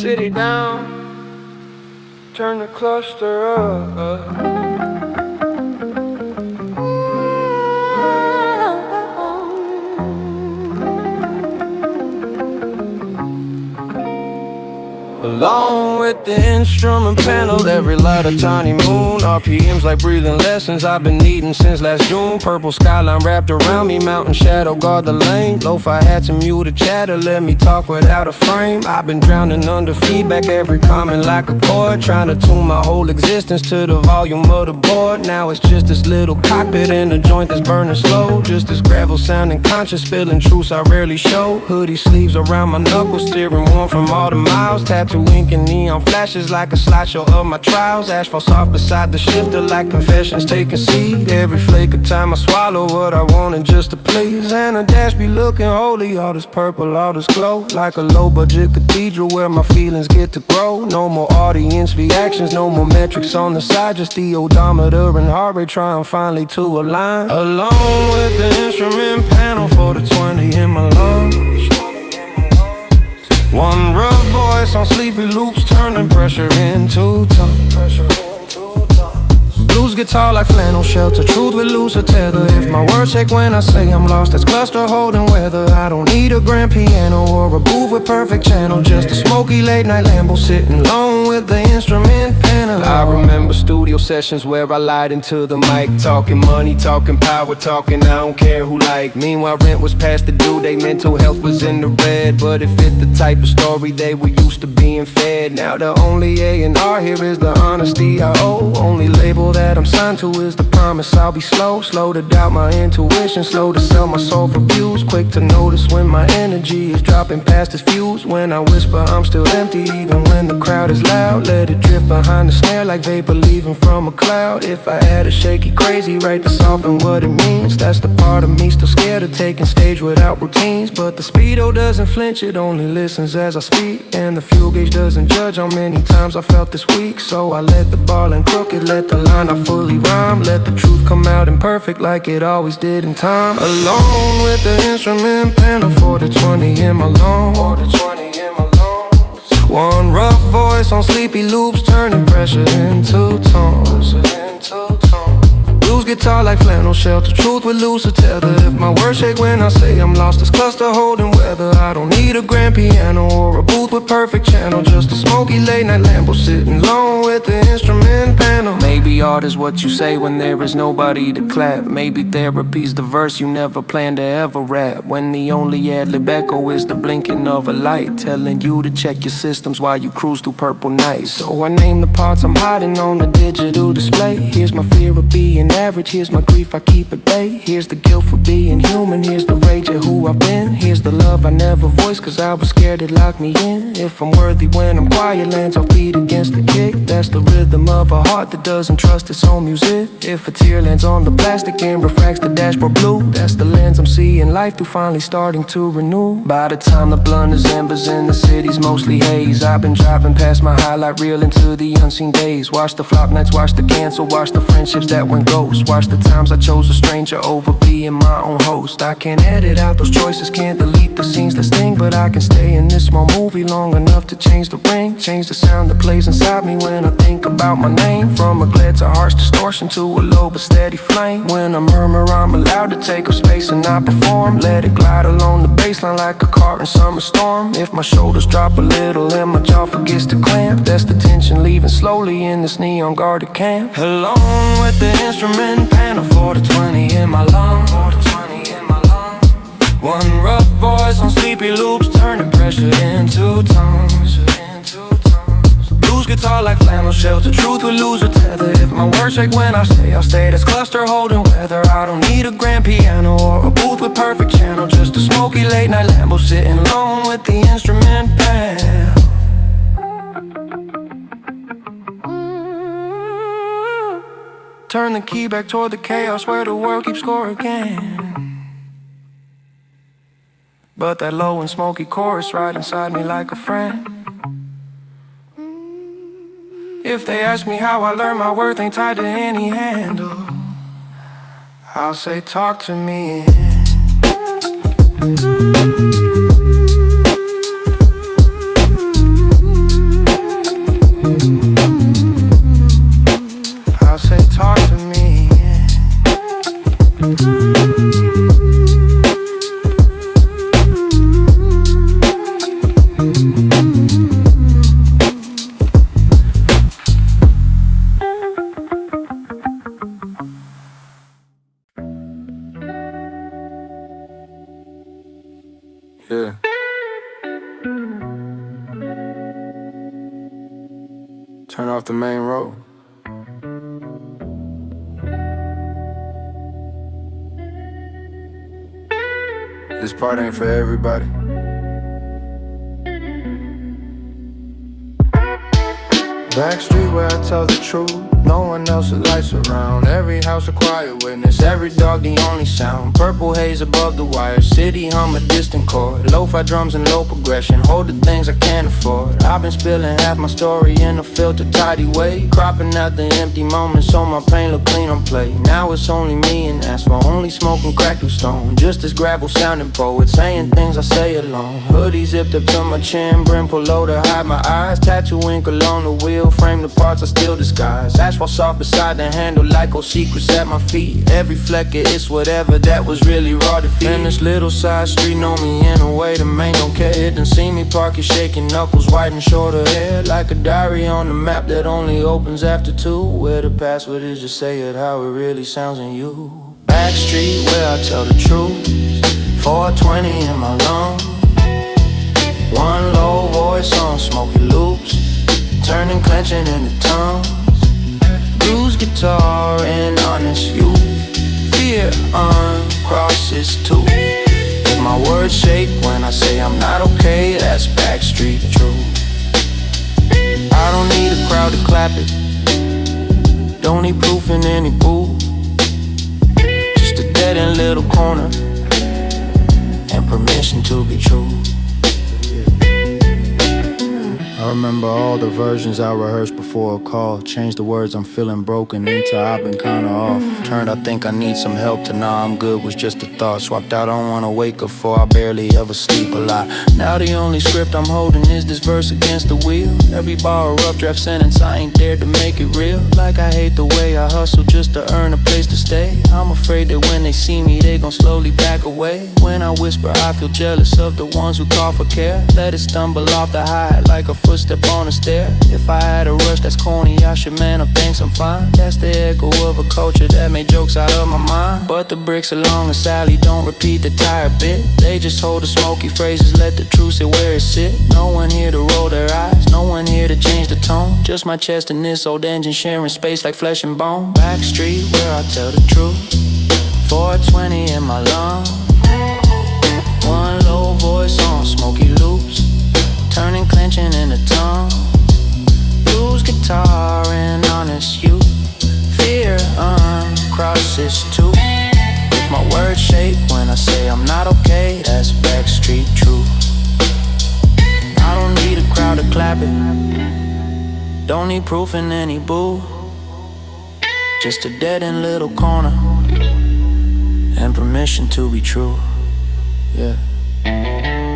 city down, turn the cluster up. Along with the instrument panel, every light a tiny moon. RPMs like breathing lessons I've been needing since last June. Purple skyline wrapped around me, mountain shadow guard the lane. Lo-fi hats and muted chatter, let me talk without a frame. I've been drowning under feedback, every comment like a chord, trying to tune my whole existence to the volume of the board. Now it's just this little cockpit and a joint that's burning slow. Just this gravel sounding conscious, spilling truths I rarely show. Hoodie sleeves around my knuckles, steering warm from all the miles. Tattoo ink and neon flashes like a slideshow of my trials. Asphalt soft beside the shifter like confessions taking seed. Every flake of time I swallow what I wanted just to please. And a dash be looking holy, all this purple, all this glow. Like a low budget cathedral where my feelings get to grow. No more audience reactions, no more metrics on the side. Just the odometer and heart rate trying finally to align. Along with the instrument panel for the 20 in my lungs. One rough voice on sleepy loops, turning pressure into tone. Blues guitar like flannel shelter, truth will lose a tether. If my words shake when I say I'm lost, that's cluster holding weather. I don't need a grand piano or a booth with perfect channel, just a smoky late night Lambo sitting alone with the instrument panel. I remember studio sessions where I lied into the mic, talking money, talking power, talking I don't care who like. Meanwhile rent was past the due date, mental health was in the red, but it fit the type of story they were used to being fed. Now the only A&R here is the honesty I owe. Only label that I'm signed to is the promise I'll be slow. Slow to doubt my intuition, slow to sell my soul for views. Quick to notice when my energy is dropping past its fuse. When I whisper I'm still empty even when the crowd is loud. Let it drift behind the snare like vapor leaving from a cloud. If I had a shaky crazy right to soften what it means, that's the part of me still scared of taking stage without routines. But the speedo doesn't flinch, it only listens as I speak. And the fuel gauge doesn't judge how many times I felt this weak. So I let the ball in crooked, let the line I fully rhyme. Let the truth come out imperfect like it always did in time. Alone with the instrument panel for the 20 in my lungs. One rough voice on sleepy loops, turning pressure into tones. Blues guitar like flannel shelter, truth will lose a tether. If my words shake when I say I'm lost, this cluster holding weather. I don't need a grand piano or a booth with perfect channel, just a smoky late night Lambo sitting alone with the instrument panel. Maybe art is what you say when there is nobody to clap. Maybe therapy's the verse you never planned to ever rap. When the only ad-lib echo is the blinking of a light, telling you to check your systems while you cruise through purple nights. So I name the parts I'm hiding on the digital display. Here's my fear of being average, here's my grief I keep at bay. Here's the guilt for being human, here's the rage at who I've been. Here's the love I never voiced cause I was scared it locked me in. If I'm worthy when I'm quiet, lands off beat against the kick. That's the rhythm of a heart that doesn't trust its own music. If a tear lands on the plastic and refracts the dashboard blue, that's the lens I'm seeing life through, finally starting to renew. By the time the blunt is embers and the city's mostly haze, I've been driving past my highlight reel into the unseen days. Watch the flop nights, watch the cancel, watch the friendships that went ghost. Watch the times I chose a stranger over being my own host. I can't edit out those choices, can't delete the scenes that sting, but I can stay in this small movie long enough to change the ring, change the sound that plays inside me when I think about my name. From a glare to harsh distortion to a low but steady flame. When I murmur I'm allowed to take up space and not perform. Let it glide along the baseline like a car in summer storm. If my shoulders drop a little and my jaw forgets to clamp, that's the tension leaving slowly in this neon guarded camp. Alone with the instrument panel for the 20 in my lungs. One rough voice on sleepy loops, turning pressure into tones. Blues guitar like flannel shelter, truth will lose a tether. If my words shake when I say I'll stay, that's cluster holding weather. I don't need a grand piano or a booth with perfect channel, just a smoky late night Lambo sitting alone with the instrument panel. Turn the key back toward the chaos where the world keeps score again. But that low and smoky chorus right inside me like a friend. If they ask me how I learned my worth ain't tied to any handle, I'll say talk to me. Yeah. Turn off the main road. This part ain't for everybody. Backstreet where I tell the truth. No one else with lights around. Every house a quiet witness. Every dog the only sound. Purple haze above the wire. City hum a distant chord. Lo-fi drums and low progression. Hold the things I can't afford. I've been spilling half my story in a filtered tidy way. Cropping out the empty moments so my pain look clean on play. Now it's only me and asphalt. Only smoking crack through stone. Just as gravel sounding poet. Saying things I say alone. Hoodie zipped up to my chin. Brim pull low to hide my eyes. Tattoo ink along the wheel. Frame the parts I still disguise. Asphalt soft beside the handle like old secrets at my feet. Every fleck of it's whatever that was really raw defeat. And this little side street know me in a way the man don't care. It done see me park it shaking knuckles, white and shorter hair. Like a diary on the map that only opens after 2. Where the password is, just say it how it really sounds in you. Backstreet where I tell the truth. 420 in my lungs. One low voice on smoky loops. Turning, clenching into tongues. Blues guitar and honest youth. Fear uncrosses too. If my words shake when I say I'm not okay, that's backstreet truth. I don't need a crowd to clap it. Don't need proof in any booth. Just a dead end little corner and permission to be true. I remember all the versions I rehearsed before a call. Changed the words I'm feeling broken into I've been kinda off. Turned I think I need some help to now I'm good was just a thought. Swapped out I don't wanna wake up for I barely ever sleep a lot. Now the only script I'm holding is this verse against the wheel. Every bar a rough draft sentence I ain't dared to make it real. Like I hate the way I hustle just to earn a place to stay. I'm afraid that when they see me they gon' slowly back away. When I whisper I feel jealous of the ones who call for care. Let it stumble off the high like a footstep on a stair. If I had a rush that's corny, I should man up thanks I'm fine. That's the echo of a culture that made jokes out of my mind. But the bricks along the Sally don't repeat the tire bit. They just hold the smoky phrases, let the truth sit where it sit. No one here to roll their eyes, no one here to change the tone. Just my chest and this old engine sharing space like flesh and bone. Backstreet where I tell the truth. 420 in my lungs. One low voice on smoky loops. Turning, clenching into tongue. Blues guitar and honest youth. Fear uncrosses too. If my words shake when I say I'm not okay, that's backstreet truth. I don't need a crowd to clap it. Don't need proof in any booth. Just a dead end little corner and permission to be true. Yeah.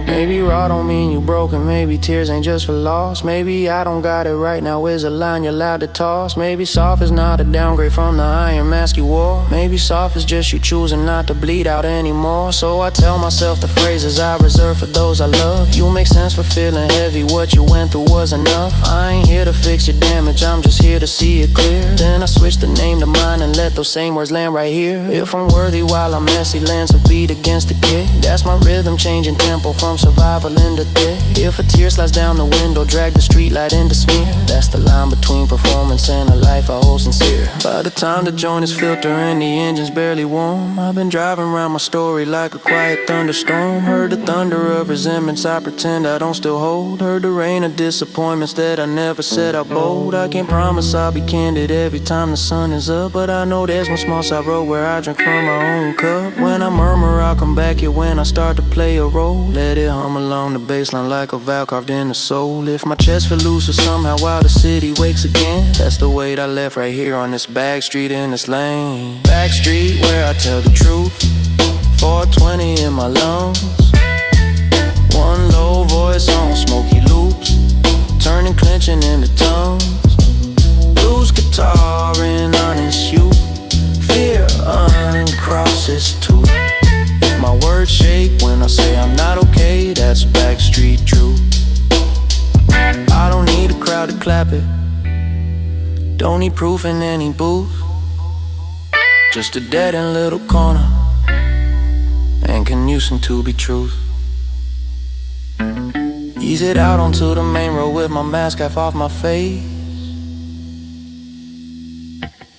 Maybe raw don't mean you broken. Maybe tears ain't just for loss. Maybe I don't got it right now is a line you're allowed to toss. Maybe soft is not a downgrade from the iron mask you wore. Maybe soft is just you choosing not to bleed out anymore. So I tell myself the phrases I reserve for those I love. You make sense for feeling heavy, what you went through was enough. I ain't here to fix your damage, I'm just here to see it clear. Then I switch the name to mine and let those same words land right here. If I'm worthy while I'm messy, land some beat against the kick. That's my rhythm, changing tempo from survival into thick. If a tear slides down the window, drag the street light into smear. That's the line between performance and a life I hold sincere. By the time the joint is filtered and the engine's barely warm, I've been driving around my story like a quiet thunderstorm. Heard the thunder of resentments I pretend I don't still hold. Heard the rain of disappointments that I never said I bold. I can't promise I'll be candid every time the sun is up, but I know there's one small side road where I drink from my own cup. When I murmur I'll come back here when I start to play a role. Let it hum along the baseline like a valve carved in the soul. If my chest feel loose or somehow while the city wakes again, that's the weight I left right here on this back street in this lane. Back street where I tell the truth. 420 in my lungs. One low voice on smoky loops. Turning, clenching into tongues. Blues guitar and honest youth. Fear uncrosses too. If my words shake when I say I'm not okay, that's backstreet truth. I don't need a crowd to clap it. Don't need proof in any booth. Just a dead end little corner and can use some to be truth. Ease it out onto the main road with my mask half off my face.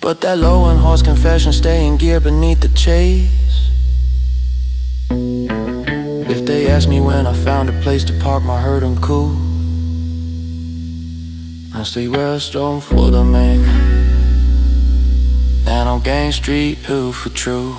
But that low and hoarse confession stay in gear beneath the chase. If they ask me when I found a place to park my hurt and cool, I stay where I stone for the man, and on Gang Street, who for true.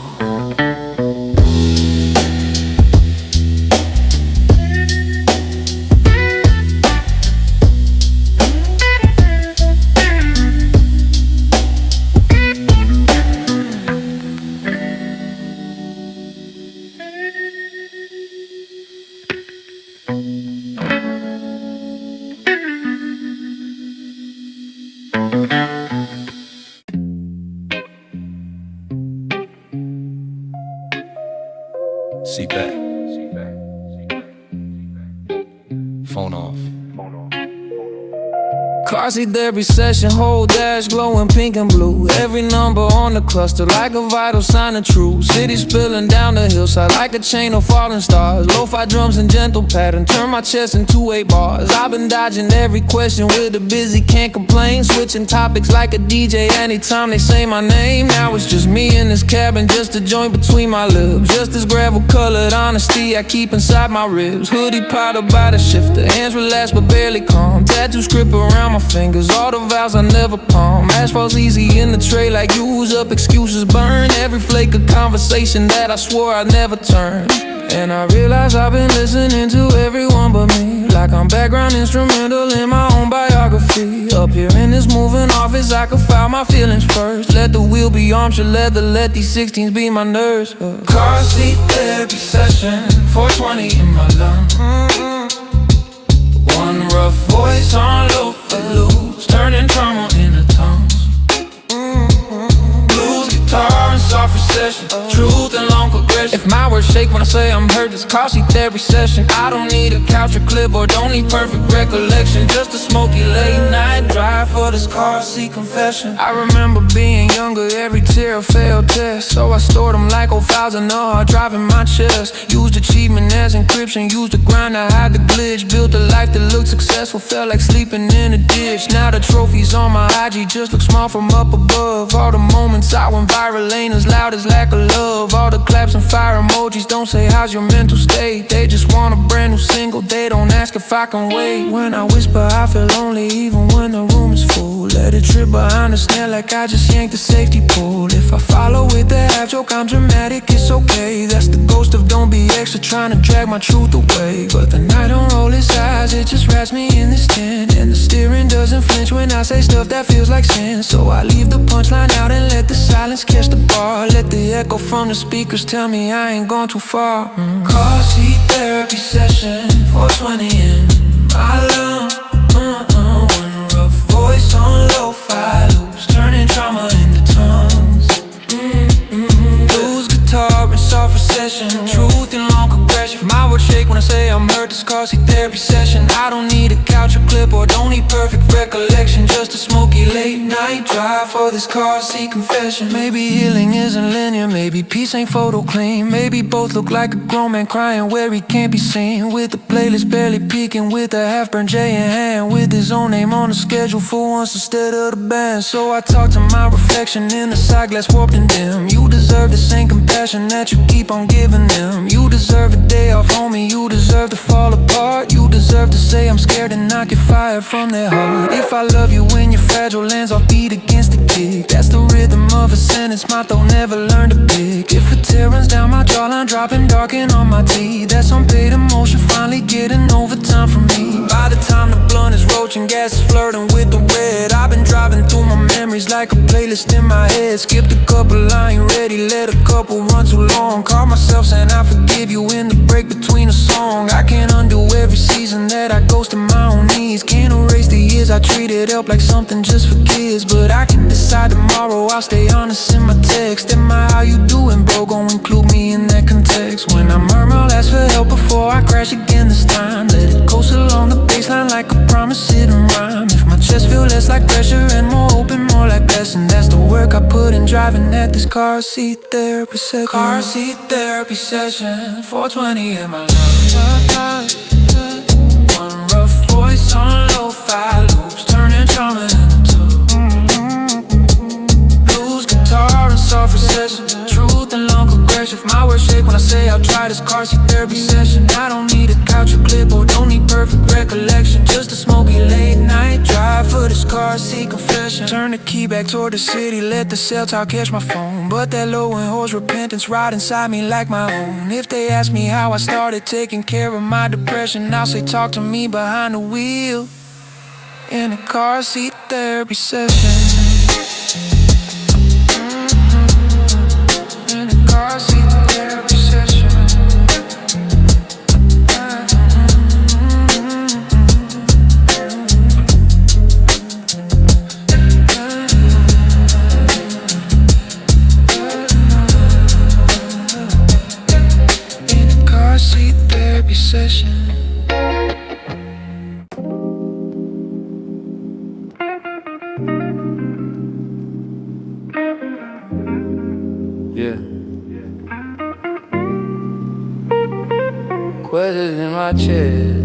Seat back. Phone off. Car seat therapy session, whole dash glowing pink and blue. Every number on the cluster like a vital sign of truth. City spilling down the hillside like a chain of falling stars. Lo-fi drums in gentle pattern turn my chest into 8 bars. I've been dodging every question with a busy, can't complain. Switching topics like a DJ anytime they say my name. Now it's just me in this cabin, just a joint between my lips. Just this gravel colored honesty I keep inside my ribs. Hoodie powder by the shifter, hands relaxed but barely calm. Tattoo script around my fingers, all the vows I never palm. Asphalt's easy in the tray like use up, excuses burn. Every flake of conversation that I swore I'd never turn. And I realize I've been listening to everyone but me, like I'm background instrumental in my own biography. Up here in this moving office I can file my feelings first. Let the wheel be armchair leather, let these 16s be my nurse. Car seat therapy session, 420 in my lungs. One rough voice on low for loops, turning trauma into tongues. Blues guitar and soft recession, truth and long progression. If my words shake when I say I'm hurt, this car seat therapy session. I don't need a couch or clipboard, don't need perfect recollection. Just a smoky late night drive for this car seat confession. I remember being younger, every tear a failed test, so I stored them like old files in the hard drive in my chest. Used achievement as encryption, used the grind to hide the glitch. Built a life that looked successful, felt like sleeping in a ditch. Now the trophies on my IG just look small from up above. All the moments I went viral ain't as loud as lack of love. All the claps and fire emojis don't say how's your mental state. They just want a brand new single, they don't ask if I can wait. When I whisper I feel lonely even when the room is full. Let it trip but I understand like I just yanked the safety pull. If I follow with the half joke I'm dramatic, it's okay. That's the ghost of don't be extra trying to drag my truth away. But the night don't roll its eyes, it just wraps me in this tent. And the steering doesn't flinch when I say stuff that feels like sin. So I leave the punchline out and let the silence catch the bar. Let the echo from the speakers tell me I ain't gone too far. Car seat therapy session, 420 in my lungs. One rough voice on lo-fi loops, turning trauma into tongues. Blues guitar and soft recession, truth and long progression. My words shake when I say I'm hurt, this car seat therapy session. I don't need a couch or clipboard, don't need perfect recollection. Just a smoky late night drive for this car seat confession. Maybe healing isn't linear, maybe peace ain't photo clean. Maybe both look like a grown man crying where he can't be seen. With the playlist barely peeking, with a half-burned J in hand, with his own name on the schedule for once instead of the band. So I talk to my reflection in the side glass warped and dim. You deserve the same compassion that you keep on giving them. You deserve a day off, homie, you deserve to fall apart. You deserve to say I'm scared and not get fired from their heart. If I love you when you're fragile, lands off beat against the kick. That's the rhythm of a sentence my throat never learned to pick. If a tear runs down my jawline, dropping darken on my teeth, that's unpaid emotion finally getting overtime from me. By the time the blunt is roaching, gas is flirting with the red. I've been driving through my memories like a playlist in my head. Skipped a couple, I ain't ready, let a couple run too long. Caught myself saying I forgive you in the break between a song. I can't undo every season that I ghosted my own knees. Can't erase the years I treated help like something just for kids. But I can decide tomorrow, I'll stay honest in my text. Am I how you doing, bro? Gon' include me in that context. When I murmur, I'll ask for help before I crash again this time. Let it coast along the baseline like a promise, it and rhyme. If my chest feel less like pressure and more open, more like blessing, that's the work I put in driving at this car seat therapy session. Car seat therapy session, 420 in my lungs. One by this car seat therapy session. I don't need a couch or clipboard, don't need perfect recollection. Just a smoky late night drive for this car seat confession. Turn the key back toward the city, let the cell tower catch my phone. But that low and hoarse repentance right inside me like my own. If they ask me how I started taking care of my depression, I'll say talk to me behind the wheel in a car seat therapy session. In a car seat therapy session. In a car seat therapy session. Yeah. Questions in my chest,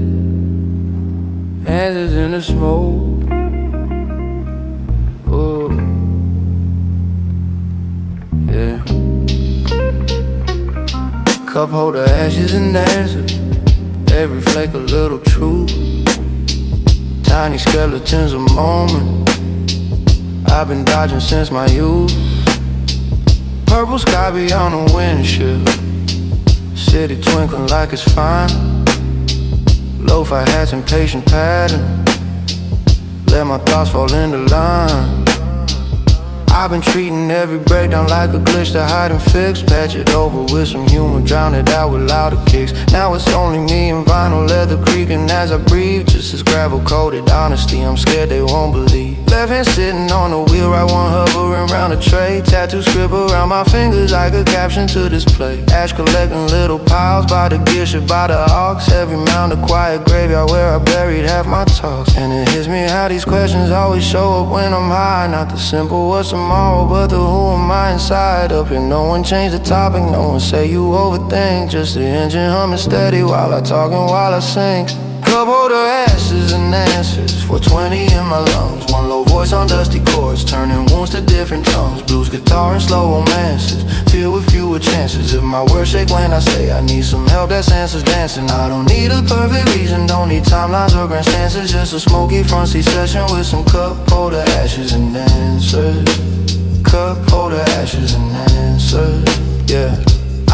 answers in the smoke. Oh, yeah. Cup holder, ashes and answers. Every flake a little truth. Tiny skeletons of moments I've been dodging since my youth. Purple sky beyond the windshield, city twinkling like it's fine. Lo-fi hats and patient pattern, let my thoughts fall into line. I've been treating every breakdown like a glitch to hide and fix. Patch it over with some humor, drown it out with louder kicks. Now it's only me and vinyl leather creaking as I breathe. Just as gravel coated honesty, I'm scared they won't believe. Left hand sitting on the wheel, right one hovering around a tray. Tattoo script around my fingers like a caption to display. Ash collecting little piles by the gear ship by the aux. Every mound a quiet graveyard where I buried half my talks. And it hits me how these questions always show up when I'm high. Not the simple what's tomorrow, but the who am I inside. Up here no one changed the topic, no one say you overthink. Just the engine humming steady while I talk and while I sing. Cup holder, ashes and answers, 420 in my lungs. One low voice on dusty chords, turning wounds to different tongues. Blues guitar and slow romances, filled with fewer chances. If my words shake when I say I need some help, that's answers dancing. I don't need a perfect reason, don't need timelines or grand stances. Just a smoky front seat session with some cup holder, ashes and answers. Cup holder, ashes and answers, yeah.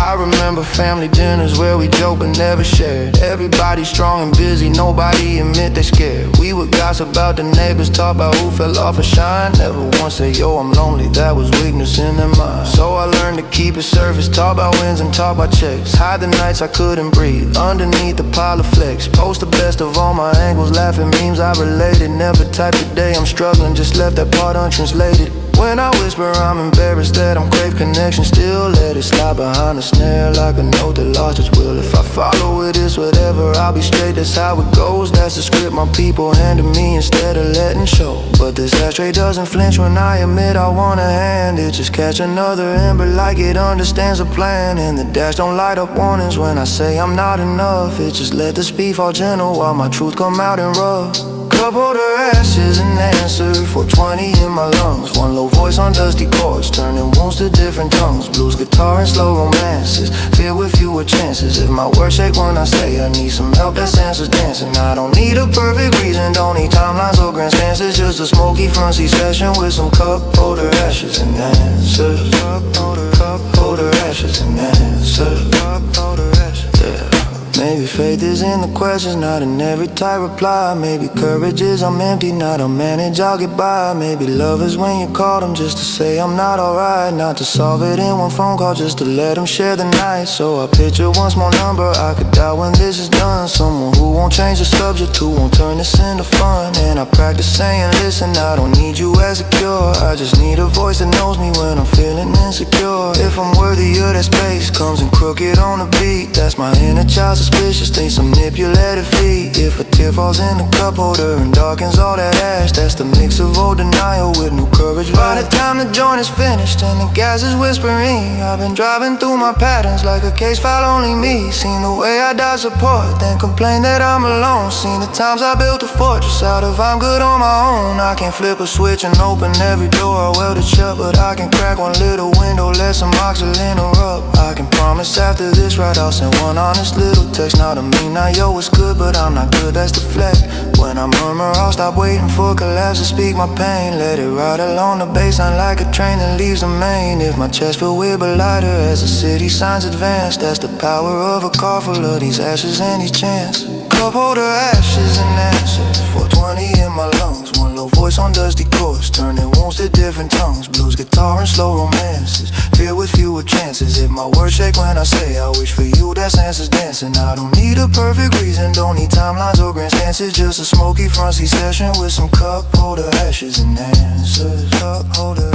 I remember family dinners where we joked but never shared. Everybody strong and busy, nobody admit they scared. We would gossip about the neighbors, talk about who fell off a shine. Never once say, yo, I'm lonely, that was weakness in their mind. So I learned to keep it surface, talk about wins and talk about checks. Hide the nights I couldn't breathe, underneath the pile of flex. Post the best of all my angles, laughing memes I related. Never typed today, I'm struggling, just left that part untranslated. When I whisper, I'm embarrassed that I'm crave connection. Still let it slide behind the snare like a note that lost its will. If I follow it, it's whatever, I'll be straight, that's how it goes. That's the script my people handed me instead of letting show. But this ashtray doesn't flinch when I admit I want a hand. It just catch another ember like it understands the plan. And the dash don't light up warnings when I say I'm not enough. It just let the speed fall gentle while my truth come out in rough. Cup holder, ashes and answer, 420 in my lungs. One low voice on dusty chords, turning wounds to different tongues. Blues guitar and slow romances, filled with fewer chances. If my words shake when I say I need some help, that's answers dancing. I don't need a perfect reason, don't need timelines or grand stances. Just a smoky front seat session with some cup holder, ashes and answers. Cup holder, ashes and answers. Cup holder, ashes, yeah. Maybe faith is in the questions, not in every tight reply. Maybe courage is I'm empty, not I'll manage, I'll get by. Maybe love is when you call them just to say I'm not alright. Not to solve it in one phone call, just to let them share the night. So I picture one small number I could dial when this is done. Someone who won't change the subject, who won't turn this into fun. And I practice saying, listen, I don't need you as a cure. I just need a voice that knows me when I'm feeling insecure. If I'm worthy of that space, comes in crooked on the beat. That's my inner child suspicious, think some manipulated feet. If a tear falls in the cup holder and darkens all that ash, that's the mix of old denial with new courage. By the time the joint is finished and the gas is whispering, I've been driving through my patterns like a case file only me. Seen the way I die support, then complain that I'm alone. Seen the times I built a fortress out of I'm good on my own. I can't flip a switch and open every door I welded shut, but I can crack one little window, let some oxygen erupt. I can promise after this ride I'll send one honest little text. Not to mean now yo it's good, but I'm not good, that's the flex. When I murmur I'll stop waiting for collapse to speak my pain. Let it ride along the baseline like a train that leaves the main. If my chest feel weird but lighter as the city signs advance, that's the power of a car full of these ashes and these chants. Cup holder ashes and answers, 420 in my lungs. One low voice on dusty chords, turning wounds to different tongues. Blues guitar and slow romances, filled with fewer chances. If my words shake when I say I wish for you, that's answers dancing. I don't need a perfect reason, don't need timelines or grand stances. Just a smoky front seat session with some cup holder ashes and answers. Cup holder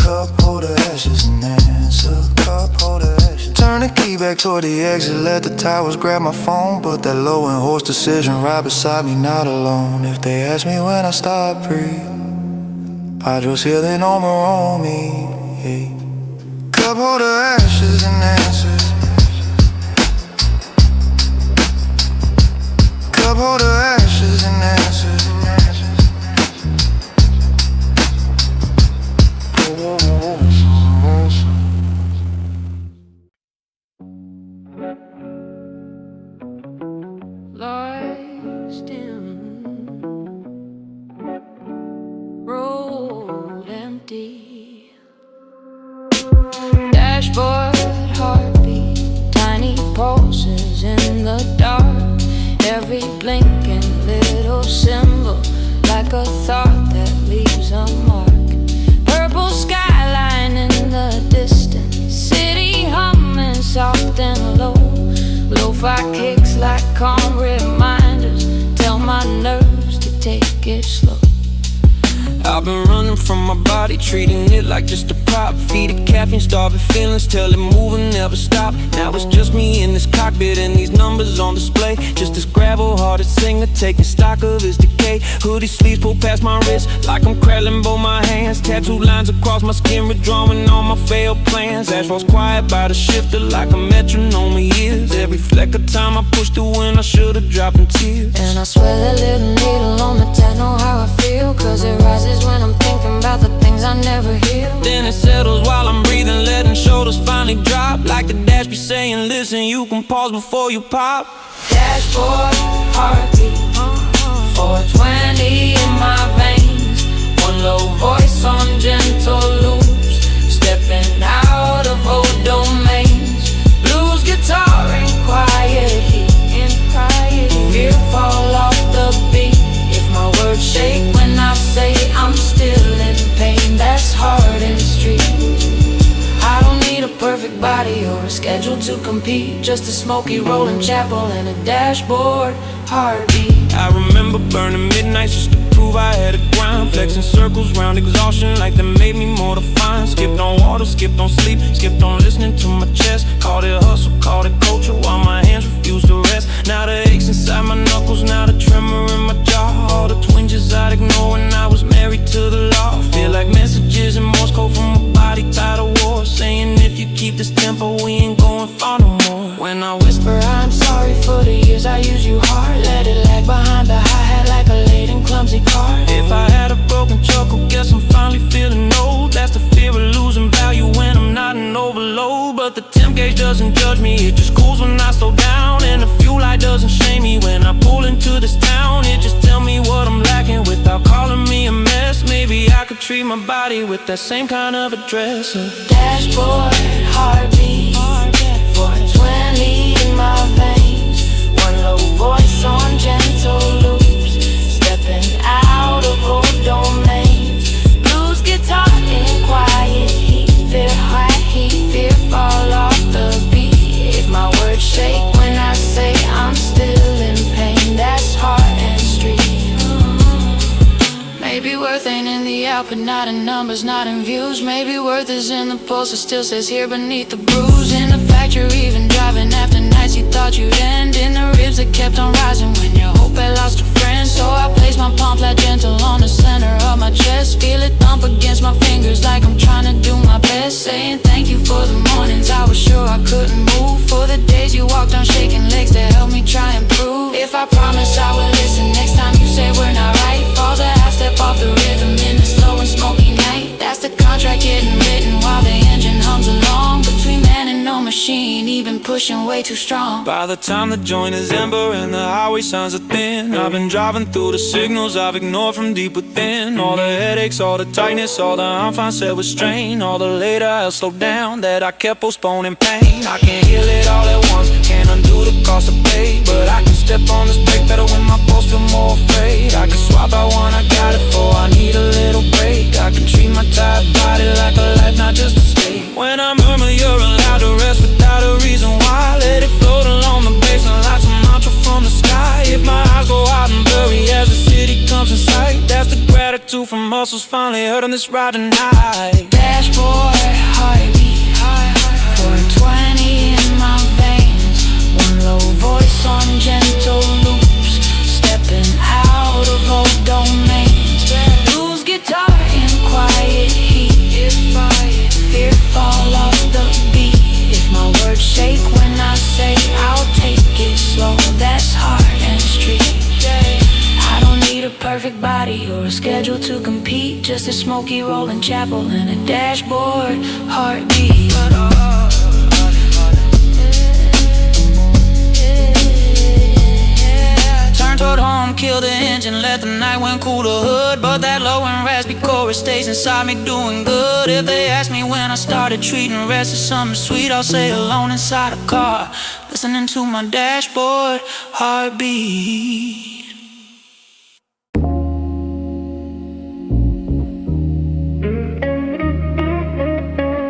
ashes and answers. Cup holder ashes. Turn the key back toward the exit, let the towers grab my phone. Put that low and horse decision right beside me, not alone. If they ask me when I stop breathing, I just hear the number on me. Hey. Cup holder ashes and answers. Cup holder ashes and answers. Lost in road empty, dashboard heartbeat, tiny pulses in the dark. Every blinking little symbol, like a thought that leaves a mark. Purple skyline in the distance, city humming soft and low. Lo-fi kicks like calm reminders, tell my nerves to take it slow. I've been running from my body, treating it like just a prop. Feed it caffeine, starving feelings, tell it move and never stop. Now it's just me in this cockpit and these numbers on display. Just this gravel-hearted singer taking stock of his decay. Hoodie sleeves pull past my wrist like I'm cradling both my hands. Tattoo lines across my skin, redrawing all my failed plans. Asphalt's quiet by the shifter like a metronome of years. Every fleck of time I pushed through when I should've dropped in tears. And I swear that little needle on the tat know how I feel, cause it rises when I'm thinking about the things I never healed. Then it settles while I'm breathing, letting shoulders finally drop. Like the dash be saying, listen, you can pause before you pop. Dashboard heartbeat, 420 in my veins. One low voice on gentle loops, stepping out of old domains. Blues guitar in quiet heat, fear fall off the beat. If my words shake when I say I'm still in pain, that's hard and street. I don't need a perfect body or a schedule to compete, just a smoky rolling chapel and a dashboard heartbeat. I remember burning midnights just to prove I had a grind. Flexing circles round exhaustion like that made me more defined. Skipped on water, skipped on sleep, skipped on listening to my chest. Called it hustle, called it culture, while my hands refused to rest. Now the aches inside my knuckles, now the tremor in my jaw. All the twinges I'd ignore when I was married to the law. Feel like messages in Morse code from a body tired of war, saying if you keep this tempo we ain't going far no more. When I whisper I'm sorry for the years I used you hard, let it lag behind the hi-hat like a late and clumsy car. If I had a broken chuckle, guess I'm finally feeling old. That's the fear of losing value when I'm not in overload. But the temp gauge doesn't judge me, it just cools when I slow down. And the fuel light doesn't shame me when I pull into this town. It just tell me what I'm lacking without calling me a mess. Maybe I could treat my body with that same kind of address. Dashboard heartbeat, 420 in my veins. One low voice on gentle loops, stepping out of old domains. Blues guitar in quiet heat, fear high heat, fear fall off the beat. If my words shake when I say I'm still in pain, that's heart and street. Maybe worth ain't in the output, not in numbers, not in views. Maybe worth is in the pulse, it still says here beneath the bruise. In the factory, even driving after nights you thought you'd end. In the ribs that kept on rising when your hope had lost a friend. So I place my palm flat gentle on the center of my chest. Feel it thump against my fingers like I'm trying to do my best. Saying thank you for the mornings I was sure I couldn't move, for the days you walked on shaking legs to help me try and prove. If I promise I will listen next time you say we're not right, falls a half step off the rhythm in the slow and smoky night. That's the contract getting written while the engine hums along between man and no machine, even pushing way too strong. By the time the joint is ember and the highway signs are thin, I've been driving through the signals I've ignored from deep within. All the headaches, all the tightness, all the I'm fine said was strain. All the later I'll slow down that I kept postponing pain. I can't heal it all at once, can't undo the cost of pay, but I can step on this brake pedal when my pulse feel more afraid. I can swap out one, I got it for I need a little break. I can treat my tired body like a life, not just a state. When I murmur, you're allowed to rest without a reason why. Let it float along the baseline like some mantra from the sky. If my eyes go out and blurry as the city comes in sight, that's the gratitude from muscles finally heard on this ride tonight. Dashboard, heartbeat, 420 in my veins. One low voice on gentle loops, stepping out of old domains. Blues guitar in quiet heat, fear fall off the beat. If my words shake when I say I'll take it slow, that's hard and street. I don't need a perfect body or a schedule to compete, just a smoky rolling chapel and a dashboard heartbeat. Turn toward home, kill the engine, let the night wind cool the hood. But that low and raspy chorus stays inside me doing good. If they ask me when I started treating rest as something sweet, I'll say alone inside a car, listening to my dashboard heartbeat.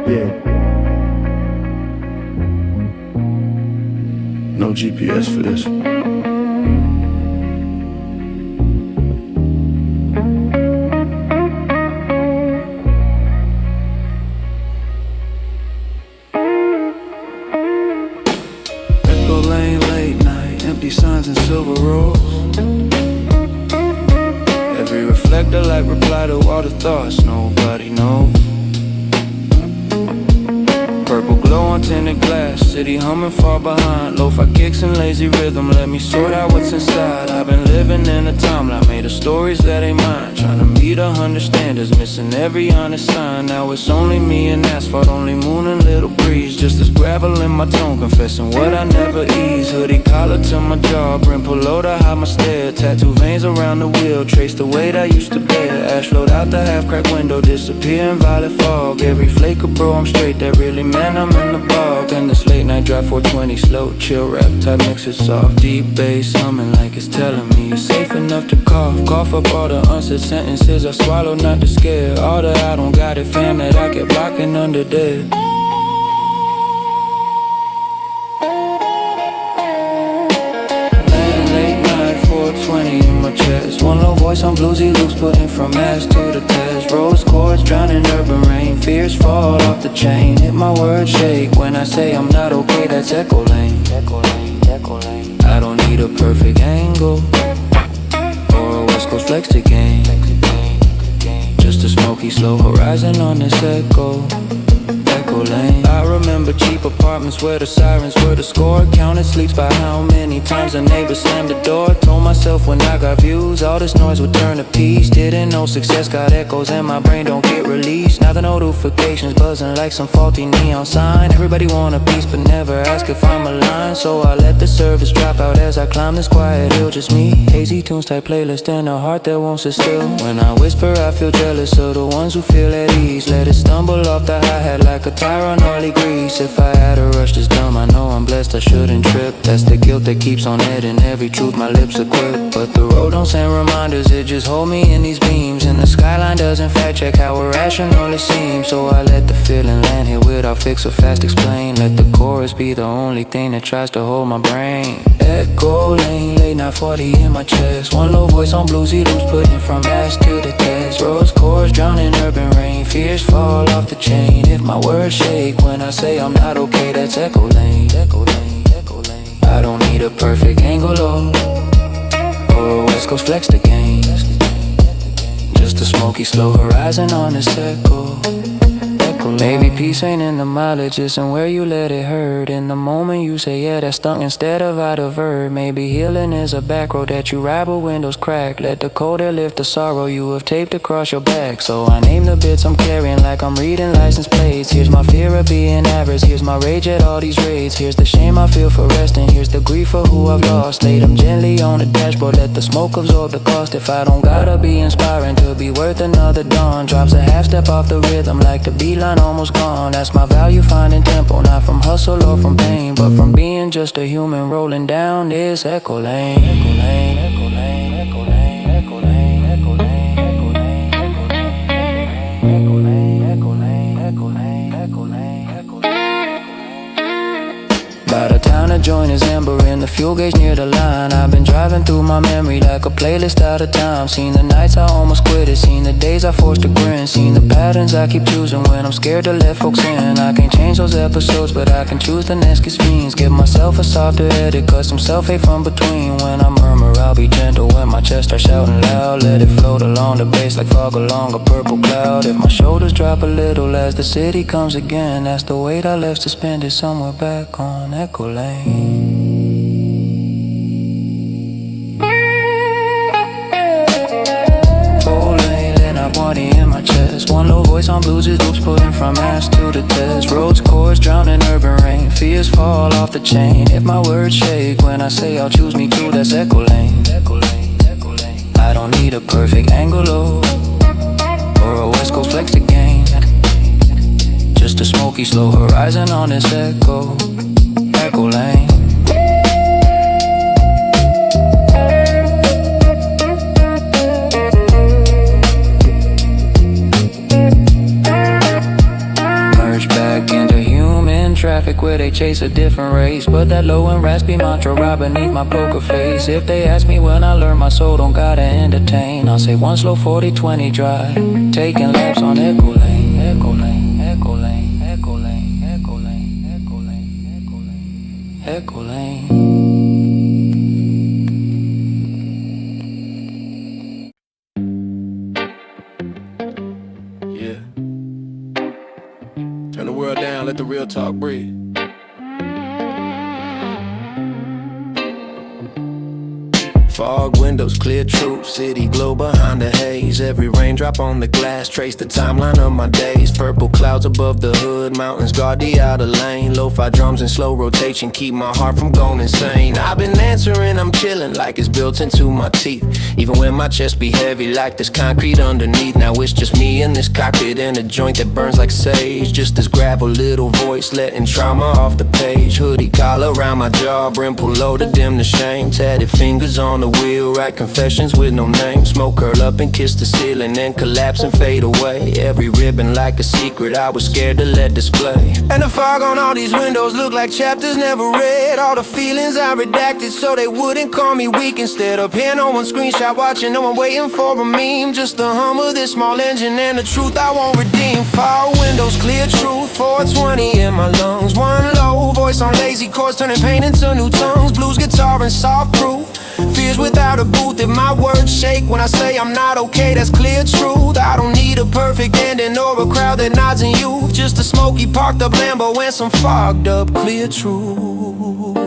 Yeah. No GPS for this. Echo Lane, late night, empty signs and silver rolls. Every reflector like reply to all the thoughts nobody knows. Purple glow on tinted glass, city humming far behind. Lo-fi kicks and lazy rhythm, let me sort out what's inside. I've been living in a timeline made of stories that ain't mine, trying to meet 100 standards, missing every honest sign. Now it's only me and asphalt, only moon and little breeze. Just this gravel in my tone, confessing what I never ease. Hoodie collar to my jaw, brim polo to hide my stare. Tattoo veins around the wheel, trace the weight I used to bear. Ash float out the half-cracked window, disappear in violet fog. Every flake of bro, I'm straight, that really man, I'm in the bog. And this late night drive 420, slow, chill rap type mix it soft. Deep bass humming like it's telling me it's safe enough to cough. Cough up all the unsaid sentences I swallow, not to scare. All that I don't got it, fam, that I kept blocking under there. Late night 420 in my chest. One low voice on bluesy loops, putting from mass to the test. Rose chords drowning urban rain, fears fall off the chain. Hit my words shake when I say I'm not okay, that's echo lane. I don't need a perfect angle or a West Coast flex to gain. Just a smoky slow horizon on this echo lane. I remember cheap apartments where the sirens were the score. Counted sleeps by how many times a neighbor slammed the door. Told myself when I got views, all this noise would turn to peace. Didn't know success got echoes and my brain don't get released. Now the notifications buzzing like some faulty neon sign. Everybody want a piece but never ask if I'm aligned. So I let the service drop out as I climb this quiet hill. Just me, hazy tunes type playlist and a heart that won't sit still. When I whisper I feel jealous of the ones who feel at ease. Let it stumble off the hi-hat like a tire on oily grease. If I had to rush this dumb, I know I'm blessed, I shouldn't trip. That's the guilt that keeps on adding every truth my lips equip. But the road don't send reminders, it just hold me in these beams. And the skyline doesn't fact check how irrational it seems. So I let the feeling land here without fix or fast explain. Let the chorus be the only thing that tries to hold my brain. Echo lane, late night 40 in my chest. One low voice on bluesy loops, putting from ash to the test. Rose chords drowning urban rain, fears fall off the chain. If my words shake when I say I'm not okay, that's echo lane. I don't need a perfect angle or a West Coast flex to gain. Just a smoky slow horizon on this echo lane. Maybe peace ain't in the mileage, it's in where you let it hurt. In the moment you say yeah, that stung instead of out of verb. Maybe healing is a back road that you ride with windows cracked. Let the cold air lift the sorrow you have taped across your back. So I name the bits I'm carrying like I'm reading license plates. Here's my fear of being average, here's my rage at all these raids. Here's the shame I feel for resting, here's the grief for who I've lost. Lay them gently on the dashboard, let the smoke absorb the cost. If I don't gotta be inspiring to be worth another dawn. Drops a half step off the rhythm like the beat line almost gone. That's my value finding tempo, not from hustle or from pain, but from being just a human rolling down this echo lane. Echo lane, echo lane, echo lane, echo lane, echo lane, echo lane, echo lane, echo lane, echo lane, echo lane, echo lane. By the time the joint is amber in the fuel gauge near the line, I've been driving through my memory like a playlist out of time. Seen the nights I almost quit it, seen the days I forced to grin, seen the patterns I keep choosing when I'm scared to let folks in. I can't change those episodes, but I can choose the next fiends. Give myself a softer edit, cause some self-hate from between. When I murmur, I'll be gentle when my chest starts shouting loud. Let it float along the base like fog along a purple cloud. If my shoulders drop a little as the city comes again, that's the weight I left suspended somewhere back on Echo Lane. Full lane, lit up body in my chest. One low voice on Bluesy loops putting from ass to the test. Roads, chords, drowned in urban rain. Fears fall off the chain. If my words shake when I say I'll choose me too, that's Echo Lane. Echo Lane, Echo Lane. I don't need a perfect angle or a West Coast flex to gain. Just a smoky slow horizon on this echo. Echo Lane. Merge back into human traffic where they chase a different race, but that low and raspy mantra right beneath my poker face. If they ask me when I learned my soul don't gotta entertain, I'll say one slow 40-20 drive, taking laps on Echo Lane. Echo Lane, Echo Lane, Echo Lane, Echo Lane, Echo Lane, Echo Lane, Echo Lane. Yeah. Turn the world down, let the real talk breathe. Fog windows, clear truth, city glow behind the haze. Every raindrop on the glass, trace the timeline of my days. Purple clouds above the hood, mountains guard the outer lane. Lo-fi drums in slow rotation, keep my heart from going insane. I've been answering, I'm chilling like it's built into my teeth. Even when my chest be heavy like there's concrete underneath. Now it's just me in this cockpit and a joint that burns like sage. Just this gravel little voice letting trauma off the page. Hoodie collar around my jaw, brim pull low to dim the shame. Tatted fingers on the wheel, write confessions with no name. Smoke curl up and kiss the ceiling, then collapse and fade away. Every ribbon like a secret I was scared to let display. And the fog on all these windows look like chapters never read. All the feelings I redacted so they wouldn't call me weak. Instead of pen on one screenshot, watching no one waiting for a meme. Just the hum of this small engine and the truth I won't redeem. Fog windows, clear truth, 420 in my lungs. One low voice on lazy chords, turning pain into new tongues. Blues guitar and soft proof, fears without a booth. If my words shake when I say I'm not okay, that's clear truth. I don't need a perfect ending or a crowd that nods in youth. Just a smoky parked up Lambo and some fogged up clear truth.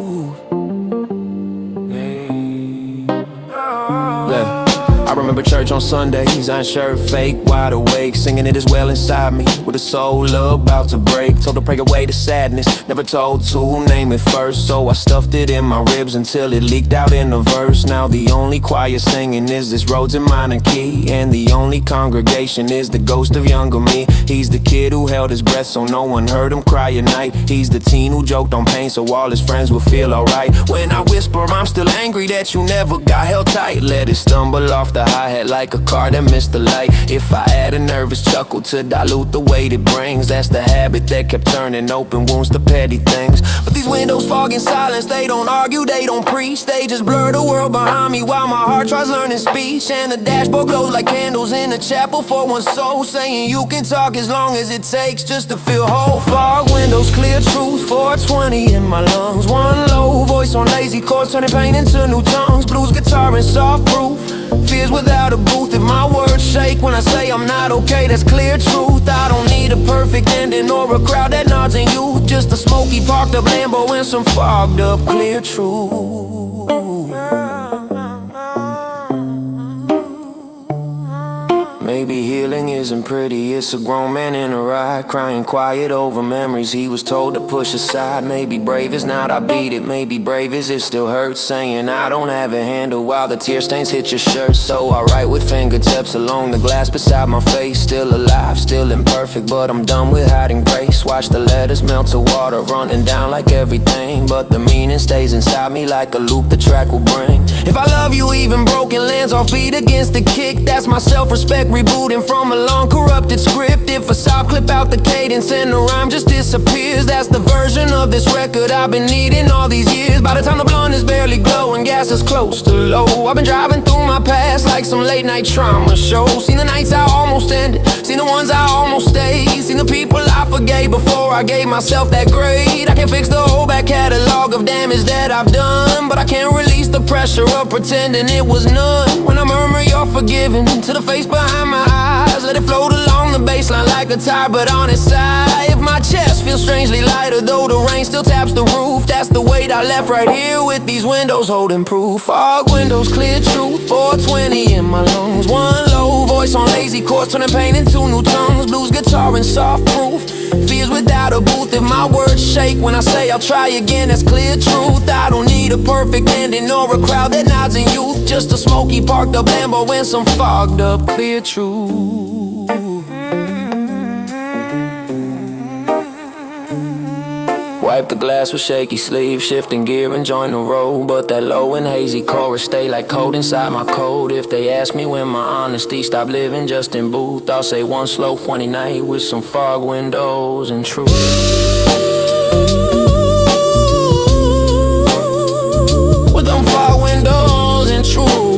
Yeah. I remember church on Sundays, unsure, fake, wide awake, singing it as well inside me, with a soul about to break. Told to pray away the sadness, never told to name it first, so I stuffed it in my ribs until it leaked out in a verse. Now the only choir singing is this Rhodes in minor key, and the only congregation is the ghost of younger me. He's the kid who held his breath so no one heard him cry at night. He's the teen who joked on pain so all his friends would feel alright. When I whisper I'm still angry that you never got held tight, let it stumble off the hi-hat like a car that missed the light. If I add a nervous chuckle to dilute the weight it brings, that's the habit that kept turning open wounds to petty things. But these windows fog in silence, they don't argue, they don't preach. They just blur the world behind me while my heart tries learning speech. And the dashboard glows like candles in a chapel for one soul, saying you can talk as long as it takes just to feel whole. Fog windows, clear truth, 420 in my lungs. One low voice on lazy chords, turning pain into new tongues. Blues guitar and soft proof, Fears without a booth. If my words shake when I say I'm not okay, that's clear truth. I don't need a perfect ending or a crowd that nods in youth. Just a smoky parked up Lambo and some fogged up clear truth. Maybe healing isn't pretty, it's a grown man in a ride, crying quiet over memories he was told to push aside. Maybe brave is not I beat it, maybe brave is it still hurts, saying I don't have a handle while the tear stains hit your shirt. So I write with fingertips along the glass beside my face. Still alive, still imperfect, but I'm done with hiding grace. Watch the letters melt to water, running down like everything, but the meaning stays inside me like a loop the track will bring. If I love you even broken lands off beat against the kick, that's my self-respect rebooting from a long corrupted script. If a sob clip out the cadence and the rhyme just disappears, that's the version of this record I've been needing all these years. By the time the blunt is barely glowing, gas is close to low, I've been driving through my past like some late night trauma show. Seen the nights I almost ended, seen the ones I almost stayed, seen the people I forgave before I gave myself that grade. I can't fix the whole back catalog of damage that I've done, but I can't release the pressure of pretending it was none. When I murmur you're forgiven to the face behind my eyes, let it float along the baseline like a tide, but on its side. If my chest feels strangely lighter, though the rain still taps the roof, that's the weight I left right here with these windows holding proof. Fog windows, clear truth, 420 in my lungs. One low voice on lazy chords, turning pain into new tongues. Blues guitar and soft proof, fears without a booth. If my words shake when I say I'll try again, that's clear truth. I don't need a perfect ending or a crowd that nods in youth. Just a smoky parked up Lambo and some fogged up clear truth. Wipe the glass with shaky sleeve, shifting gear and join the road. But that low and hazy chorus stay like code inside my code. If they ask me when my honesty stopped living just in booth, I'll say one slow funny night with some fog windows and truth. With them fog windows and truth.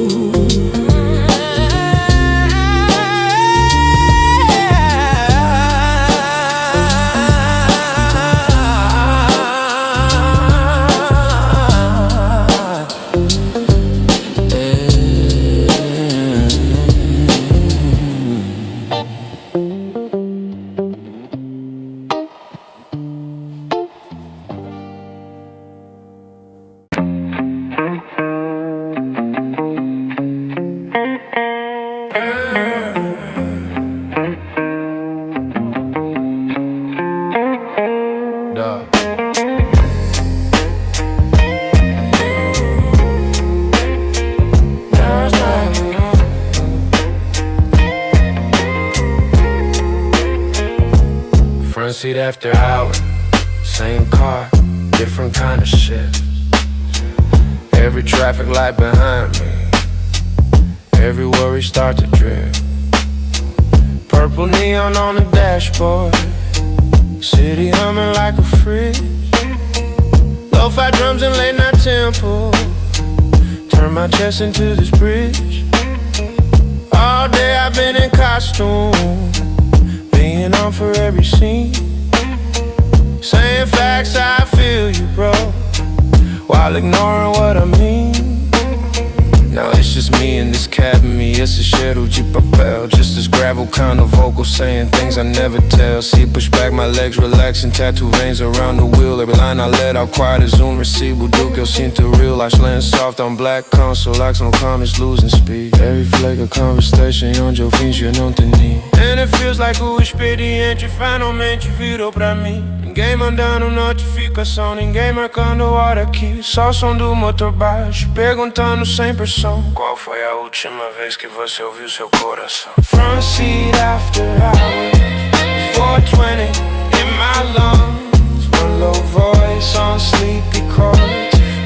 Seat after hour, same car, different kind of shit. Every traffic light behind me, every worry start to drip. Purple neon on the dashboard, city humming like a fridge. Lo-fi drums and late night tempo, turn my chest into this bridge. All day I've been in costume, being on for every scene, saying facts I feel you, bro, while ignoring what I mean. Now it's just me and this cab and me, esse cheiro de papel. Just this gravel kind of vocal saying things I never tell. See, push back my legs, relaxing, tattoo veins around the wheel. Every line I let out quiet as recibo do que eu sinto real. Acho laying soft on black console, like some comments losing speed. Every flake of conversation onde eu fingi eu não tenho. And it feels like o expediente finalmente virou pra mim. Ninguém mandando notificação, ninguém marcando hora aqui. Só o som do motor baixo, perguntando sem pressão. Qual foi a última vez que você ouviu seu coração? Front seat after hours, 420 in my lungs. One low voice on sleepy chords,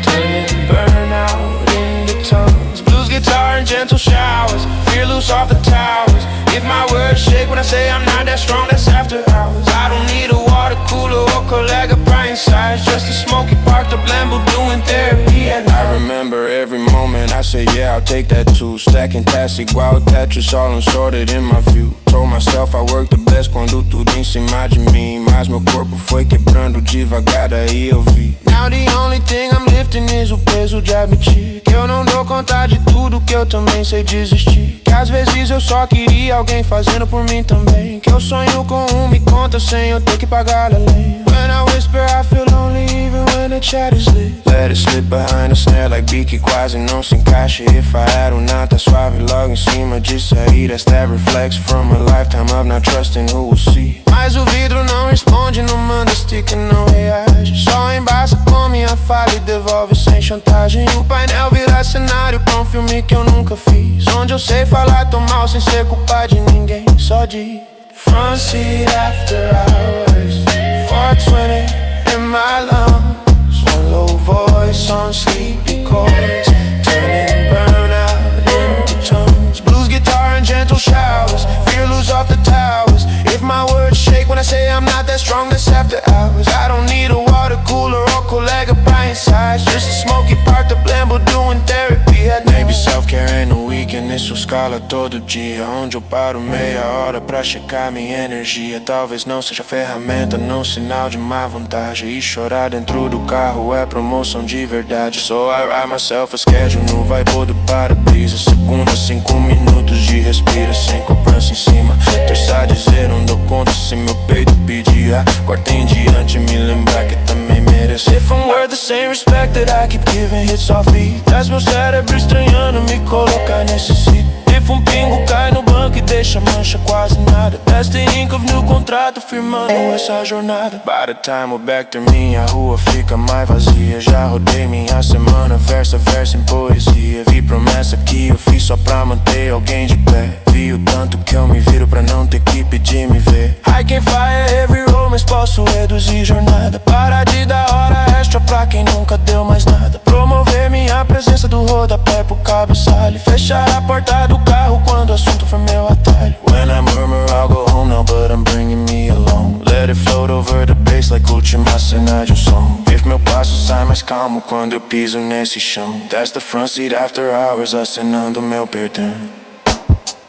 turning burnout into tongues. Blues guitar and gentle showers, fear loose off the towers. If my words shake when I say I'm not that strong, that's after hours. I don't need a water cooler or colega pint size, just a smoky parked up Lambo doing therapy at night. I remember every moment I say yeah, I'll take that too. Stacking tasks igual Tetris, all unsorted in my view. Told myself I work the best quando tudo em cima de mim, mas meu corpo foi quebrando devagar, daí eu vi. Now the only thing I'm lifting eternizo o peso de admitir que eu não dou conta de tudo, que eu também sei desistir. Que às vezes eu só queria alguém fazendo por mim também. Que eu sonho com me conta sem eu ter que pagar além. When I whisper I feel lonely even when the chat is lit. Let it slip behind the snare like bique quase não se encaixa. If I had um nada suave logo em cima disso aí. That's that reflects from a lifetime of not trusting who will see. Mas o vidro não responde, não manda sticker, não reage. Só embaça com minha falha e devolve sem chantagem. O painel vira cenário pra um filme que eu nunca fiz. Onde eu sei falar tão mal sem ser culpa de ninguém. Só de front seat after hours, 420 in my lungs, one low voice on sleepy chords, turning burnout into tongues. Blues guitar and gentle showers, fear loose off the towers. If my words shake when I say I'm not that strong, that's after hours. I don't need a water cooler or colega pra ensaios. Just a smoky part to blend, but doing therapy at night. Maybe self-care ain't no weekend, isso escala todo dia. Onde eu paro meia hora pra checar minha energia. Talvez não seja ferramenta, não sinal de má vontade. E chorar dentro do carro é promoção de verdade. So I write myself a schedule no vapor do para-brisa. Segunda, 5 minutos de respira sem cobrança em cima. Terça a dizer não dou conta se meu peito pedia. Quarta em diante me lembrar que também mereço. If I'm worth the same respect that I keep giving hits off beat. That's meu cérebro estranhando me colocar nesse sítio. If pingo cai no banco e deixa mancha quase nada. That's the ink of new contrato firmando essa jornada. By the time we're back termina, a rua fica mais vazia. Já rodei minha semana verso a verso em poesia. Vi promessa que eu fiz só pra manter alguém de pé. Vi o tanto que eu me viro pra não ter que pedir me ver. I can fire every roll, mas posso reduzir jornada. Para de dar hora extra pra quem nunca deu mais nada. Promover minha presença do rodapé pro cabeçalho. Fechar a porta do carro quando o assunto for meu atalho. When I murmur I'll go home now, but I'm bringing me along. Let it float over the bass like última cena de som. If meu passo sai mais calmo quando eu piso nesse chão. That's the front seat after hours, acenando meu perdão.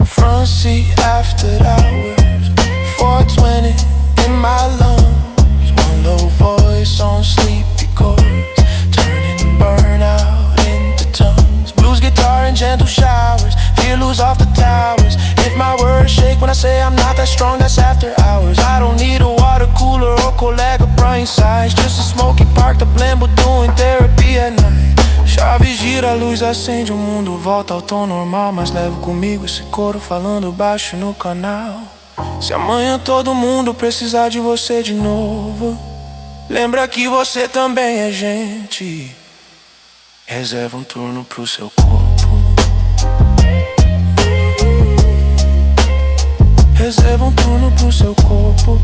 Front seat after hours, 420 in my lungs. One low voice on sleepy chords, turning burnout into tongues. Blues guitar and gentle showers, fear loose off the towers. If my words shake when I say I'm not that strong, that's after hours. I don't need a water cooler or colega pra ensaios. Just a smoky park to blend, but doing therapy at night. Chave gira, a luz acende, o mundo volta ao tom normal. Mas levo comigo esse coro falando baixo no canal. Se amanhã todo mundo precisar de você de novo, lembra que você também é gente. Reserva um turno pro seu corpo. Reserva um turno pro seu corpo.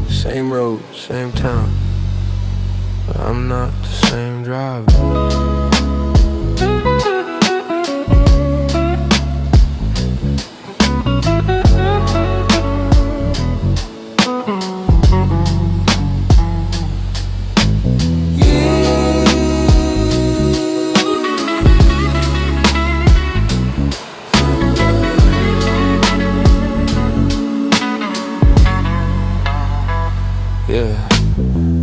Same road, same town, but I'm not the same driver. Yeah.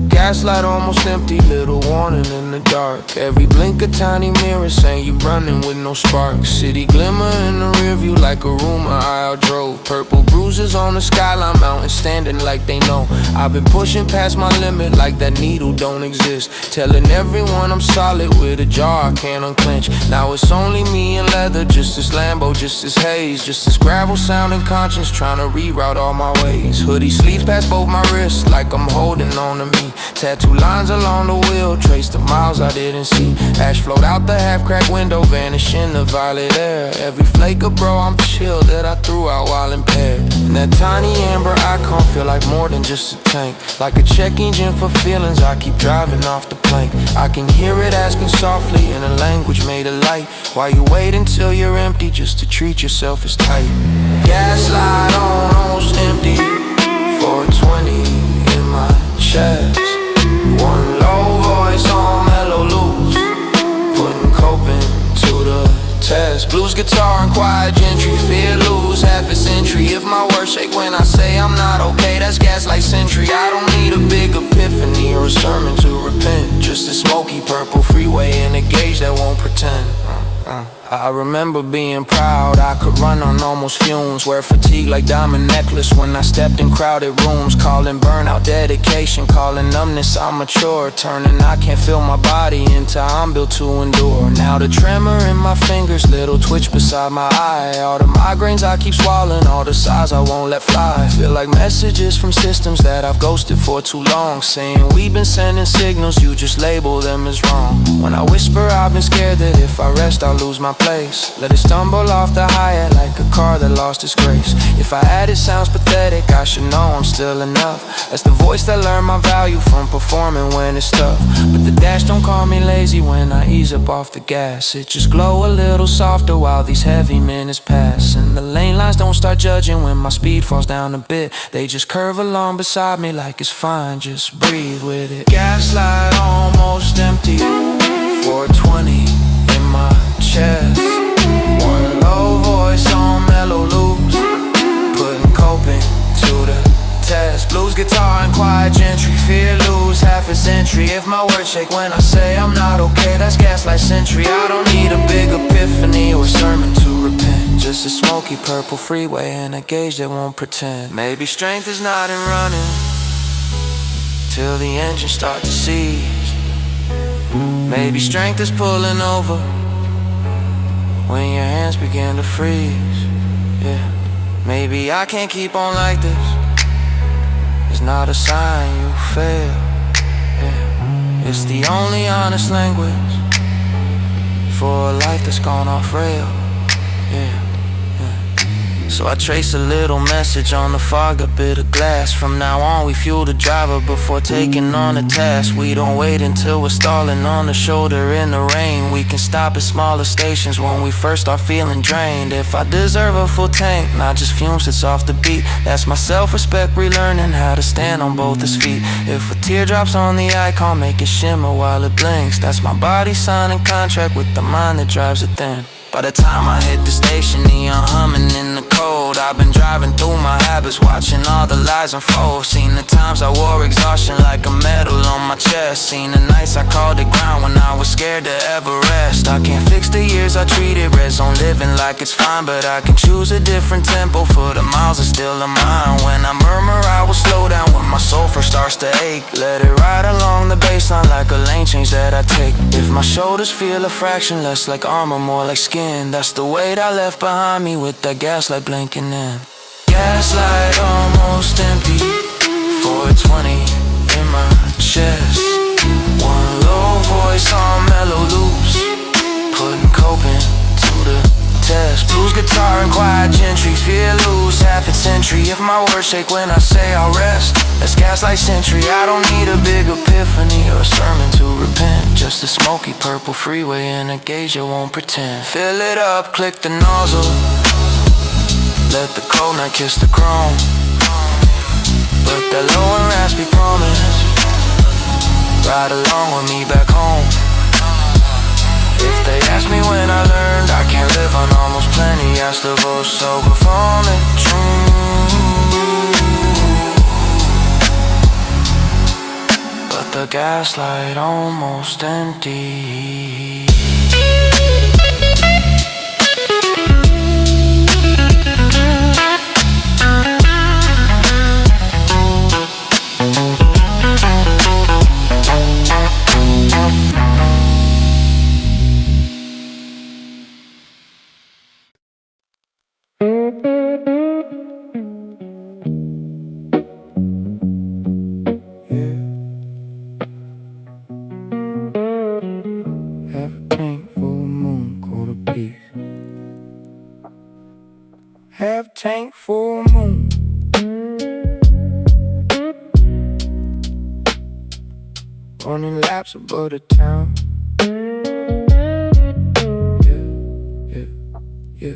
Gaslight almost empty, little warning in the dark. Every blink a tiny mirror saying you running with no spark. City glimmer in the rear view like a rumor I outdrove. Purple bruises on the skyline mountain standing like they know. I've been pushing past my limit like that needle don't exist. Telling everyone I'm solid with a jaw I can't unclench. Now it's only me and leather, just this Lambo, just this haze. Just this gravel sounding conscience trying to reroute all my ways. Hoodie sleeves past both my wrists like I'm holding on to me. Tattoo lines along the wheel, trace the miles I didn't see. Ash flowed out the half-cracked window, vanish in the violet air. Every flake of bro, I'm chill that I threw out while impaired. And that tiny amber icon feel like more than just a tank. Like a check engine for feelings, I keep driving off the plank. I can hear it asking softly in a language made of light. Why you wait until you're empty just to treat yourself as tight? Gaslight on, almost empty. 420 in my chest. One low voice on mellow loops, putting coping to the test. Blues guitar and quiet gentry, fear lose half a century. If my words shake when I say I'm not okay, that's gaslight century. I don't need a big epiphany or a sermon to repent. Just a smoky purple freeway and a gauge that won't pretend. I remember being proud, I could run on almost fumes. Wear fatigue like diamond necklace when I stepped in crowded rooms. Calling burnout dedication, calling numbness I'm mature. Turning I can't feel my body into I'm built to endure. Now the tremor in my fingers, little twitch beside my eye. All the migraines I keep swallowing, all the sighs I won't let fly. Feel like messages from systems that I've ghosted for too long, saying we've been sending signals, you just label them as wrong. When I whisper I've been scared that if I rest I'll lose my place. Let it stumble off the Hyatt like a car that lost its grace. If I add it sounds pathetic, I should know I'm still enough. That's the voice that learned my value from performing when it's tough. But the dash don't call me lazy when I ease up off the gas. It just glow a little softer while these heavy minutes pass. And the lane lines don't start judging when my speed falls down a bit. They just curve along beside me like it's fine, just breathe with it. Gaslight almost empty, 420 in my chest. One low voice on mellow loops, putting coping to the test. Blues guitar and quiet gentry, fear lose half a century. If my words shake when I say I'm not okay, that's gaslight century. I don't need a big epiphany or sermon to repent. Just a smoky purple freeway and a gauge that won't pretend. Maybe strength is not in running till the engines start to seize. Maybe strength is pulling over when your hands begin to freeze. Yeah, maybe I can't keep on like this. It's not a sign you fail. Yeah, it's the only honest language for a life that's gone off rail. Yeah. So I trace a little message on the fog, a bit of glass. From now on we fuel the driver before taking on a task. We don't wait until we're stalling on the shoulder in the rain. We can stop at smaller stations when we first start feeling drained. If I deserve a full tank, not just fumes that's off the beat, that's my self-respect relearning how to stand on both his feet. If a teardrop's on the icon, make it shimmer while it blinks. That's my body signing contract with the mind that drives it thin. By the time I hit the station, neon humming in the cold. I've been driving through my habits, watching all the lies unfold. Seen the times I wore exhaustion like a medal on my chest. Seen the nights I called it ground when I was scared to ever rest. I can't fix the years I treated red zone living like it's fine, but I can choose a different tempo for the miles that still are mine. When I murmur I will slow down when my soul first starts to ache. Let it ride along the baseline like a lane change that I take. If my shoulders feel a fraction less like armor, more like skin, that's the weight I left behind me with that gaslight blinking in. Gaslight almost empty, 420 in my chest. One low voice on mellow loops, putting coping to the test. Blues guitar and quiet gentry, fear lose half a century. If my words shake when I say I'll rest, that's gaslight century. I don't need a big epiphany or a sermon to repent. Just a smoky purple freeway and a gauge that won't pretend. Fill it up, click the nozzle, let the cold night kiss the chrome. But that low and raspy promise, ride along with me back home. If they ask me when I learned I can't live on almost plenty, I still go so performing true. But the gaslight almost empty. running laps above the town. Yeah.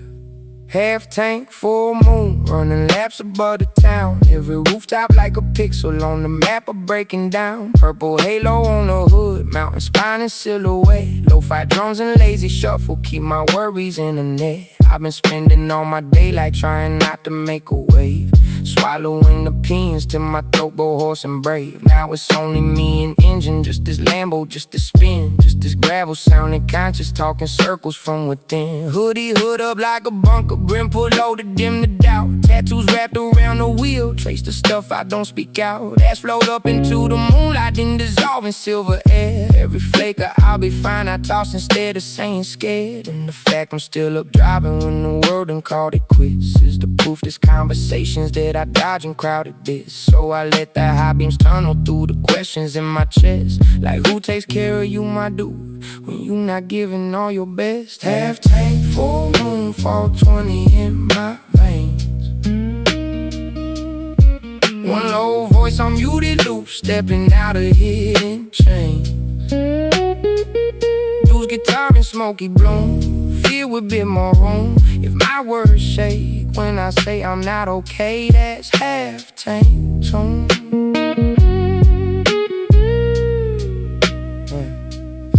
Half tank, full moon, running laps above the town. Every rooftop like a pixel on the map of breaking down. Purple halo on the hood, mountain spine and silhouette. Lo-fi drums and lazy shuffle, keep my worries in the net. I've been spending all my daylight trying not to make a wave, swallowing the opinions till my throat go hoarse and brave. Now it's only me and engine, just this Lambo, just this spin, just this gravel sounding conscious, talking circles from within. Hoodie hood up like a bunker, brim pull low to dim the doubt. Tattoos wrapped around the wheel, trace the stuff I don't speak out. Ash float up into the moonlight and dissolve in silver air. Every flaker, I'll be fine, I toss instead of saying scared. And the fact I'm still up driving when the world done called it quits is the proof there's conversations that I dodge in crowded bits. So I let the high beams tunnel through the questions in my chest, like who takes care of you, my dude, when you not giving all your best? Half tank, full moon, fall 20 in my veins. One low voice on muted loop, stepping out of hidden chains. Use guitar and smoky bloom, feel with bit more room. If my words shake when I say I'm not okay, that's half tank tune.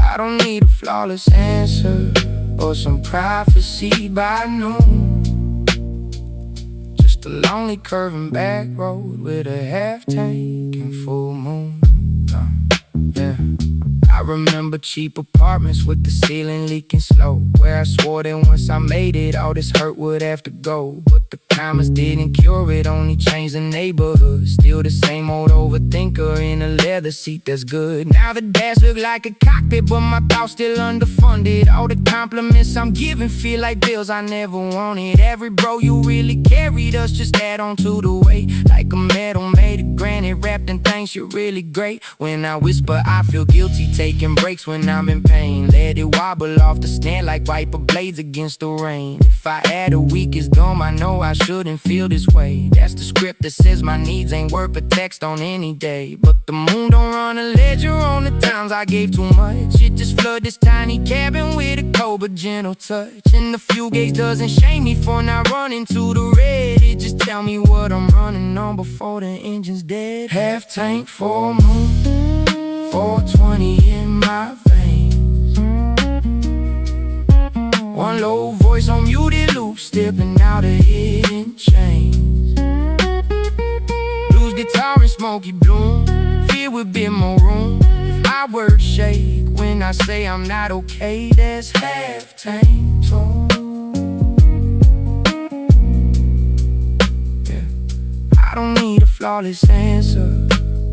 I don't need a flawless answer or some prophecy by noon. Just a lonely curving back road with a half tank and full moon. Yeah. I remember cheap apartments with the ceiling leaking slow, where I swore that once I made it, all this hurt would have to go. But the comments didn't cure it, only changed the neighborhood. Still the same old overthinker in a leather seat that's good. Now the dash look like a cockpit, but my thoughts still underfunded. All the compliments I'm giving feel like bills I never wanted. Every bro you really carried us, just add on to the weight. Like a medal made of granite, wrapped in things you're really great. When I whisper, I feel guilty, taking breaks when I'm in pain. Let it wobble off the stand like wiper blades against the rain. If I add a week is dumb, I know I shouldn't feel this way. That's the script that says my needs ain't worth a text on any day. But the moon don't run a ledger on the times I gave too much. It just flood this tiny cabin with a cold but gentle touch. And the fuel gauge doesn't shame me for not running to the red. It just tell me what I'm running on before the engine's dead. Half tank, full moon, 420 in my veins. One low voice on muted loop, stepping out of hidden chains. Blues guitar and smoky bloom, filled with bit more room. If my words shake when I say I'm not okay, that's half tank tone. Yeah. I don't need a flawless answer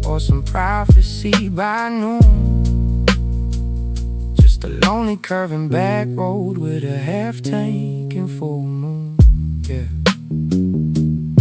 or some prophecy by noon. Just a lonely curving back road with a half tank and full moon. Yeah.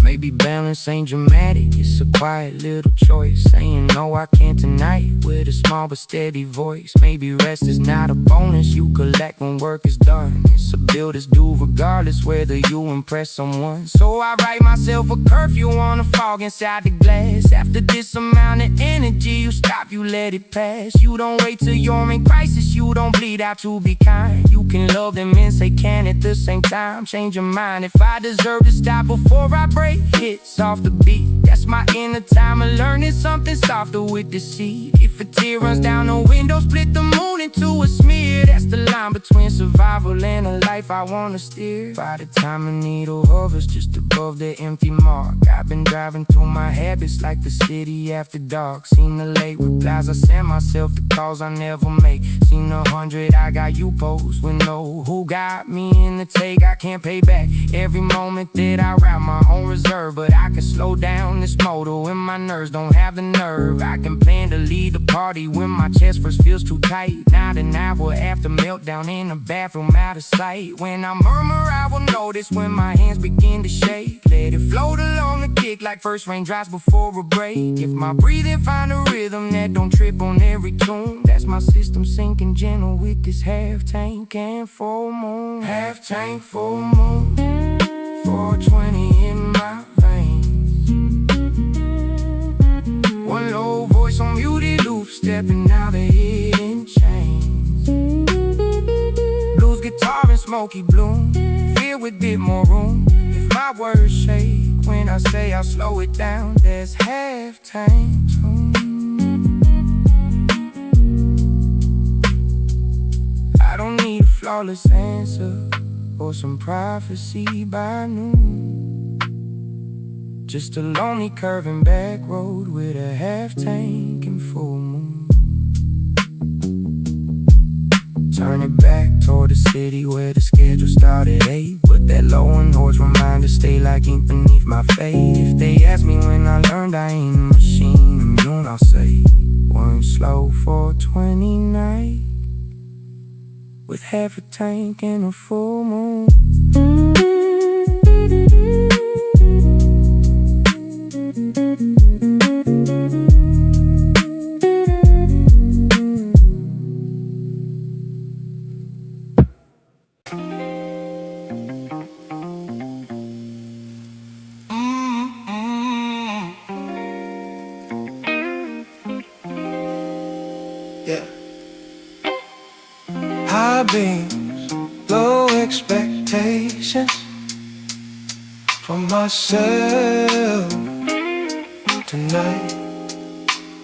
Maybe balance ain't dramatic, it's a quiet little choice. Saying no, I can't tonight with a small but steady voice. Maybe rest is not a bonus you collect when work is done. It's a bill that's due regardless whether you impress someone. So I write myself a curfew on the fog inside the glass. After this amount of energy, you stop, you let it pass. You don't wait till you're in crisis, you don't bleed out to be kind. You can love them and say can at the same time. Change your mind if I deserve to stop before I break. Hits off the beat, that's my inner time of learning something softer with deceit. If a tear runs down the window, split the moon into a smear. That's the line between survival and a life I wanna steer. By the time a needle hovers just above the empty mark, I've been driving through my habits like the city after dark. Seen the late replies I send myself, the calls I never make. Seen 100 I got you post with no who got me in the take. I can't pay back every moment that I ride my own reserve, but I can slow down this motor when my nerves don't have the nerve. I can plan to lead the party when my chest first feels too tight. Not an hour after meltdown in the bathroom out of sight. When I murmur I will notice when my hands begin to shake. Let it float along the kick like first raindrops before a break. If my breathing find a rhythm that don't trip on every tune, that's my system sinking gentle with this half tank and full moon. Half tank, full moon, 420 in my veins. One low voice on muted loop, two-stepping, now they're hitting chains. Blues guitar and smoky bloom, filled with bit more room. If my words shake when I say I'll slow it down, there's half-time tune. I don't need a flawless answer or some prophecy by noon. Just a lonely curving back road with a half tank and full moon. Turn it back toward the city where the schedule started at 8. But that low and horse reminder stay like ink beneath my fate. If they ask me when I learned I ain't a machine immune, I'll say one slow 429 with half a tank and a full moon. Yeah. High beams, low expectations for myself tonight.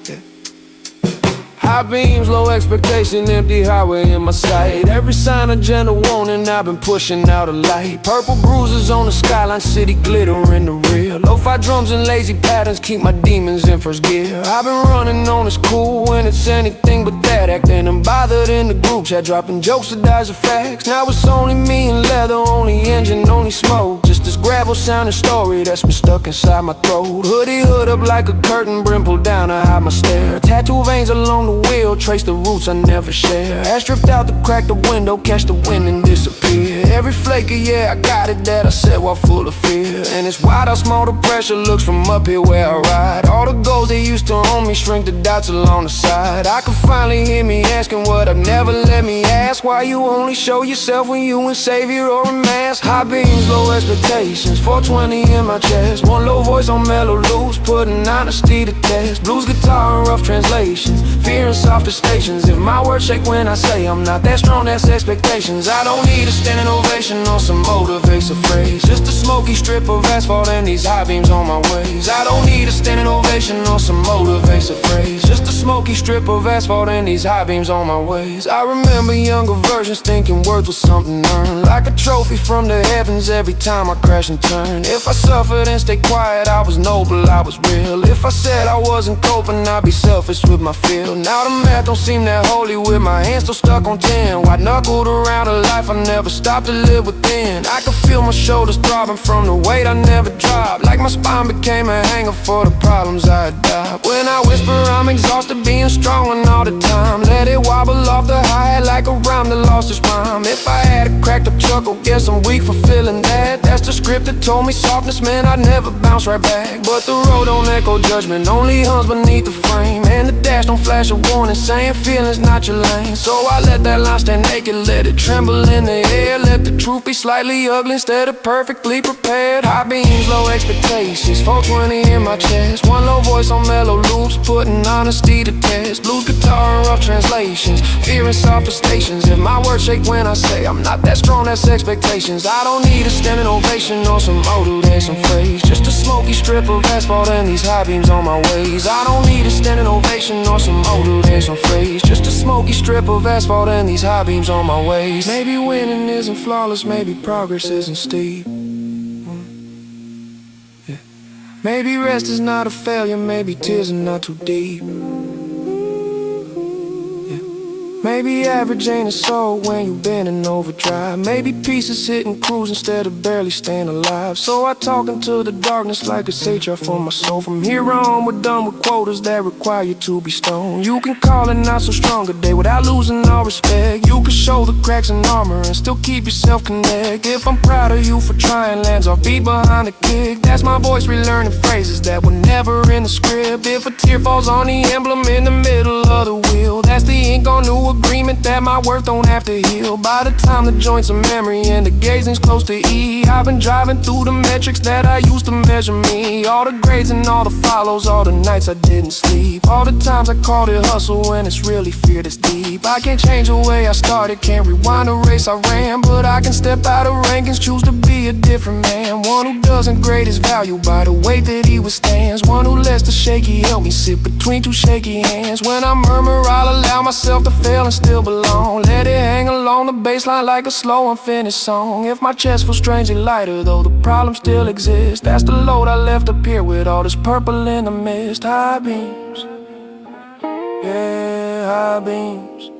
Yeah. High beams, low expectation, empty highway in my sight. Every sign of gentle warning, I've been pushing out a light. Purple bruises on the skyline, city glitter in the rear. Lo-fi drums and lazy patterns keep my demons in first gear. I've been running on this cool when it's anything but that. Acting unbothered in the group chat, dropping jokes to dodge the facts. Now it's only me and leather, only engine, only smoke. Just this gravel sounding story that's been stuck inside my throat. Hoodie hood up like a curtain, brim pulled down to hide my stare. Tattoo veins along the wheel, trace the roots I never share. Ash drift out to crack the window, catch the wind and disappear. Every flake of yeah, I got it that I said while full of fear. And it's wild how small the pressure looks from up here where I ride. All the goals they used to own me, shrink the dots along the side. I can finally hear me asking what I've never let me ask. Why you only show yourself when you in savior or a mask? High beams, low expectations, 420 in my chest. One low voice on mellow loops, putting honesty to test. Blues guitar and rough translations, fear and softer stations. If my words shake when I say I'm not that strong, that's expectations. I don't need a standing ovation or some motivates a phrase. Just a smoky strip of asphalt and these high beams on my ways. I don't need a standing ovation or some motivates a phrase. Just a smoky strip of asphalt and these high beams on my ways. I remember younger versions thinking worth was something earned, like a trophy from the heavens every time I crash and turn. If I suffered and stayed quiet, I was noble, I was real. If I said I wasn't coping, I'd be selfish with my feel. Now the math don't seem that holy with my hands still stuck on 10. White knuckled around a life I never stopped to live within. I could feel my shoulders throbbing from the weight I never dropped, like my spine became a hanger for the problems I adopt. When I whisper I'm exhausted being strong and all the time, let it wobble off the hi-hat like a rhyme that lost its rhyme. If I had a cracked up chuckle, guess I'm weak for feeling that. That's the script that told me softness, man, I'd never bounce right back. But the road don't echo judgment, only hums beneath the frame. And the dash don't flash a warning, saying feelings not your lane. So I let that line stand naked, let it tremble in the air. Let the truth be slightly ugly instead of perfectly prepared. High beams, low expectations, 420 in my chest. One low voice on mellow loops, putting honesty to test. Blues guitar and rough translations, fear and softer stations. If my words shake when I say I'm not that strong, that's expectations. I don't need a standing ovation or some motivation phrase. Just a smoky strip of asphalt and these high beams on my ways. I don't need a standing ovation or some motivation phrase. Just a smoky strip of asphalt and these high beams on my ways. Maybe winning isn't flawless, maybe progress isn't steep. Yeah. Maybe rest is not a failure, maybe tears are not too deep. Maybe average ain't a soul when you've been in overdrive. Maybe peace is hitting cruise instead of barely staying alive. So I talk into the darkness like it's HR for my soul. From here on, we're done with quotas that require you to be stoned. You can call it not so strong a day without losing all respect. You can show the cracks in armor and still keep yourself connected. If I'm proud of you for trying, lands off beat behind the kick. That's my voice relearning phrases that were never in the script. If a tear falls on the emblem in the middle of the wheel, that's the we ink on new agreement that my worth don't have to heal. By the time the joint's a memory and the gazing's close to E, I've been driving through the metrics that I used to measure me. All the grades and all the follows, all the nights I didn't sleep, all the times I called it hustle when it's really fear that's deep. I can't change the way I started, can't rewind the race I ran, but I can step out of rankings, choose to be a different man. One who doesn't grade his value by the weight that he withstands. One who lets the shaky help me sit between two shaky hands. When I murmur, I'll allow myself to fail and still belong. Let it hang along the baseline like a slow unfinished song. If my chest feels strangely lighter, though the problem still exists, that's the load I left up here with all this purple in the mist. High beams, yeah, high beams,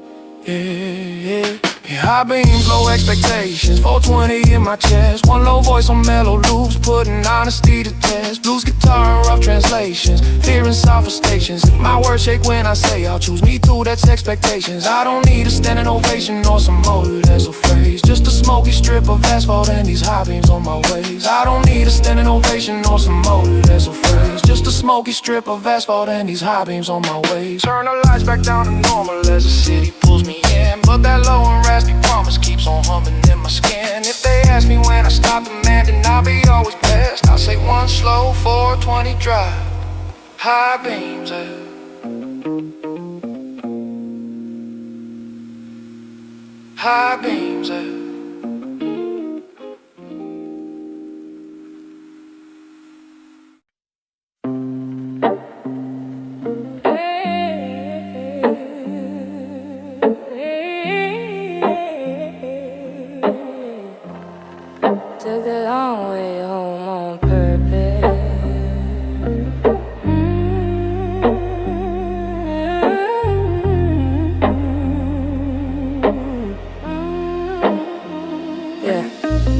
yeah. High beams, low expectations, 420 in my chest. One low voice on mellow loops, putting honesty to test. Blues guitar and rough translations, fear and softer stations. If my words shake when I say I'll choose me too, that's expectations. I don't need a standing ovation or some motor that's a phrase, just a smoky strip of asphalt and these high beams on my ways. I don't need a standing ovation or some motor that's a phrase, just a smoky strip of asphalt and these high beams on my ways. Turn the lights back down to normal as the city pulls me in, but that low and raspy promise keeps on humming in my skin. If they ask me when I stop demanding, I'll be always best. I'll say one slow 420 drive, high beams, high beams, Took the long way home on purpose. Yeah.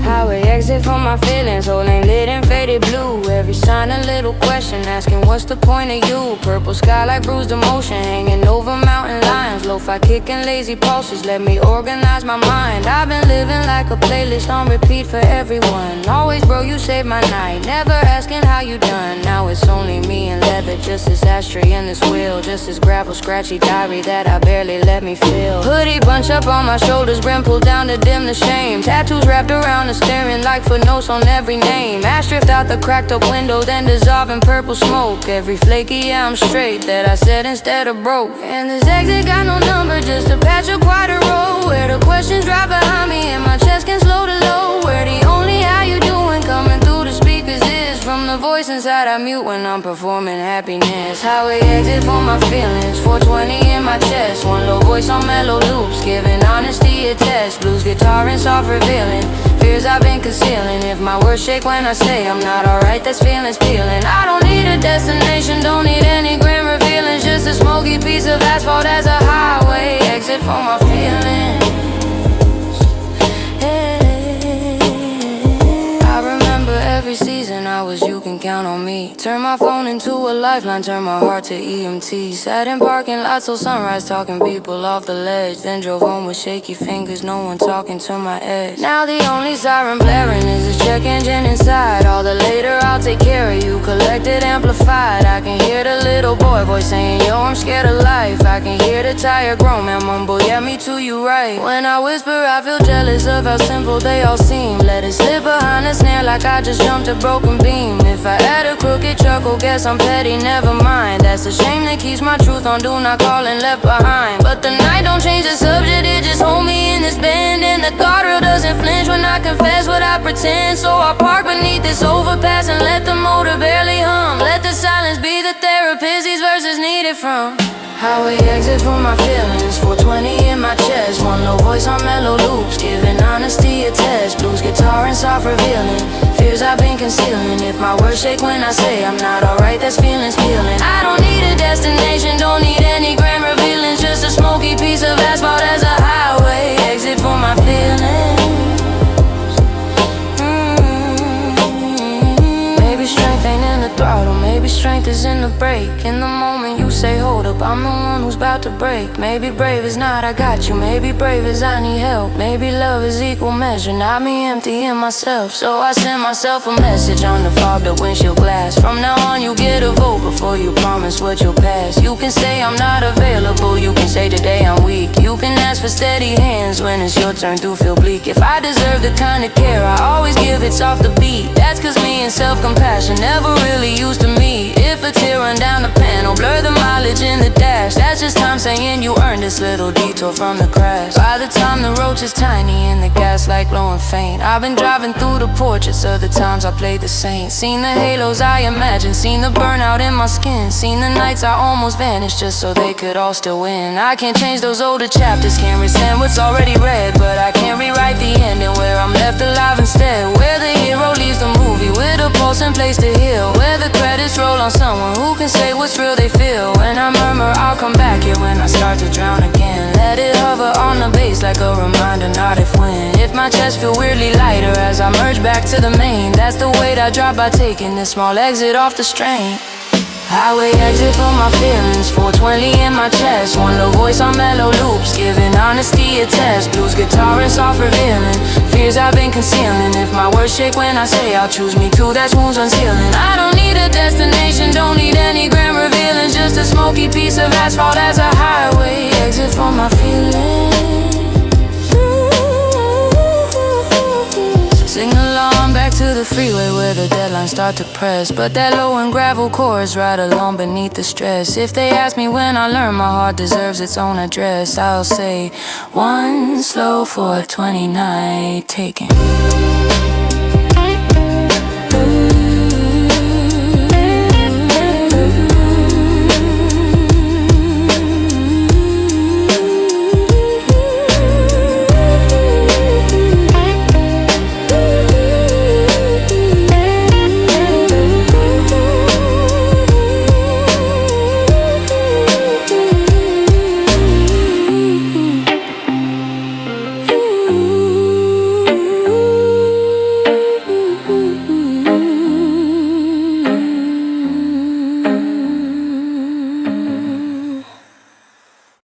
Highway exit for my feelings, holding lit and faded blue. Every sign a little question, asking what's the point of you? Purple sky like bruised emotion, hanging over mountain lions. Lo-fi kicking lazy pulses, let me organize my mind. I've been living like a playlist on repeat for everyone. Always bro, you saved my night, never asking how you done. Now it's only me and leather, just this ashtray and this wheel, just this gravel scratchy diary that I barely let me feel. Hoodie bunch up on my shoulders, brim pulled down to dim the shame. Tattoos wrapped around the steering like footnotes on every name. Ash drift out the cracked up window, then dissolve in purple smoke. Every flaky, yeah, I'm straight, that I said instead of broke. And this exit got no number, just a patch of quite a road, where the questions drive behind me and my chest can slow to low. Where the only how you doing coming through the speakers is from the voice inside I mute when I'm performing happiness. Highway exit for my feelings, 420 in my chest. One low voice on mellow loops, giving honesty a test. Blues guitar and soft revealing fears I've been concealing. If my words shake when I say I'm not alright, that's feelings peeling. I don't need a destination, don't need any grand revealings, just a smoky piece of asphalt as a highway exit for my feelings. I remember every season I was, you can count on me. Turn my phone into a lifeline, turn my heart to EMT. Sat in parking lots till sunrise, talking people off the ledge. Then drove home with shaky fingers, no one talking to my edge. Now the only siren blaring is this check engine inside. All the later, I'll take care of you, collected, amplified. I can hear the little boy voice saying, yo, I'm scared of life. I can hear the tired grown man mumble, yeah, me too, you right. When I whisper, I feel jealous of how simple they all seem. Let it slip behind the snare like I just jumped a broken beam. If I had a crooked chuckle, guess I'm petty, never mind. That's a shame that keeps my truth on do not call and left behind. But the night don't change the subject, it just hold me in this bend. And the guardrail doesn't flinch when I confess what I pretend. So I park beneath this overpass and let the motor barely hum. Let the silence be the therapist these verses needed from. Highway exit for my feelings, 420 in my chest. One low voice on mellow loops, giving honesty a test. Blues guitar and soft revealing fears I've been concealing. If my words shake when I say I'm not alright, that's feelings peeling. I don't need a destination, don't need any grand revealings, just a smoky piece of asphalt as a highway exit for my feelings. Maybe strength ain't in the throttle, maybe strength is in the brake. In the moment you say hold up, I'm the one who's about to break. Maybe brave is not I got you, maybe brave is I need help. Maybe love is equal measure, not me emptying myself. So I send myself a message on the fogged up windshield glass. From now on you get a vote before you promise what you'll pass. You can say I'm not available, you can say today I'm weak. You can ask for steady hands when it's your turn to feel bleak. If I deserve the kind of care I always give, it's off the beat. That's cause me and self-compassion never really used to meet. If a tear run down the panel, blur the mileage in the dash, that's just time saying you earned this little detour from the crash. By the time the roach is tiny and the gaslight glowing faint, I've been driving through the portraits of the times I played the saint. Seen the halos I imagined, seen the burnout in my skin, seen the nights I almost vanished just so they could all still win. I can't change those older chapters, can't rescind what's already read, but I can't rewrite the ending where I'm left alive instead. Where the hero leaves the movie with a pulse and place to heal, where the credits roll on someone who can say what's real they feel. When I murmur I'll come back here when I start to drown again, let it hover on the base like a reminder, not if when. If my chest feel weirdly lighter as I merge back to the main, that's the weight I drop by taking this small exit off the strain. Highway exit for my feelings, 420 in my chest, one low voice on mellow loops, giving honesty a test. Blues guitar and soft revealing fears I've been concealing. If my words shake when I say I'll choose me too, that's wounds unsealing. I don't need a destination, don't need any grand revealing, just a smoky piece of asphalt as a highway exit for my feelings. Sing along back to the freeway where the deadlines start to press, but that low and gravel chorus right along beneath the stress. If they ask me when I learn my heart deserves its own address, I'll say one slow 420 night taking.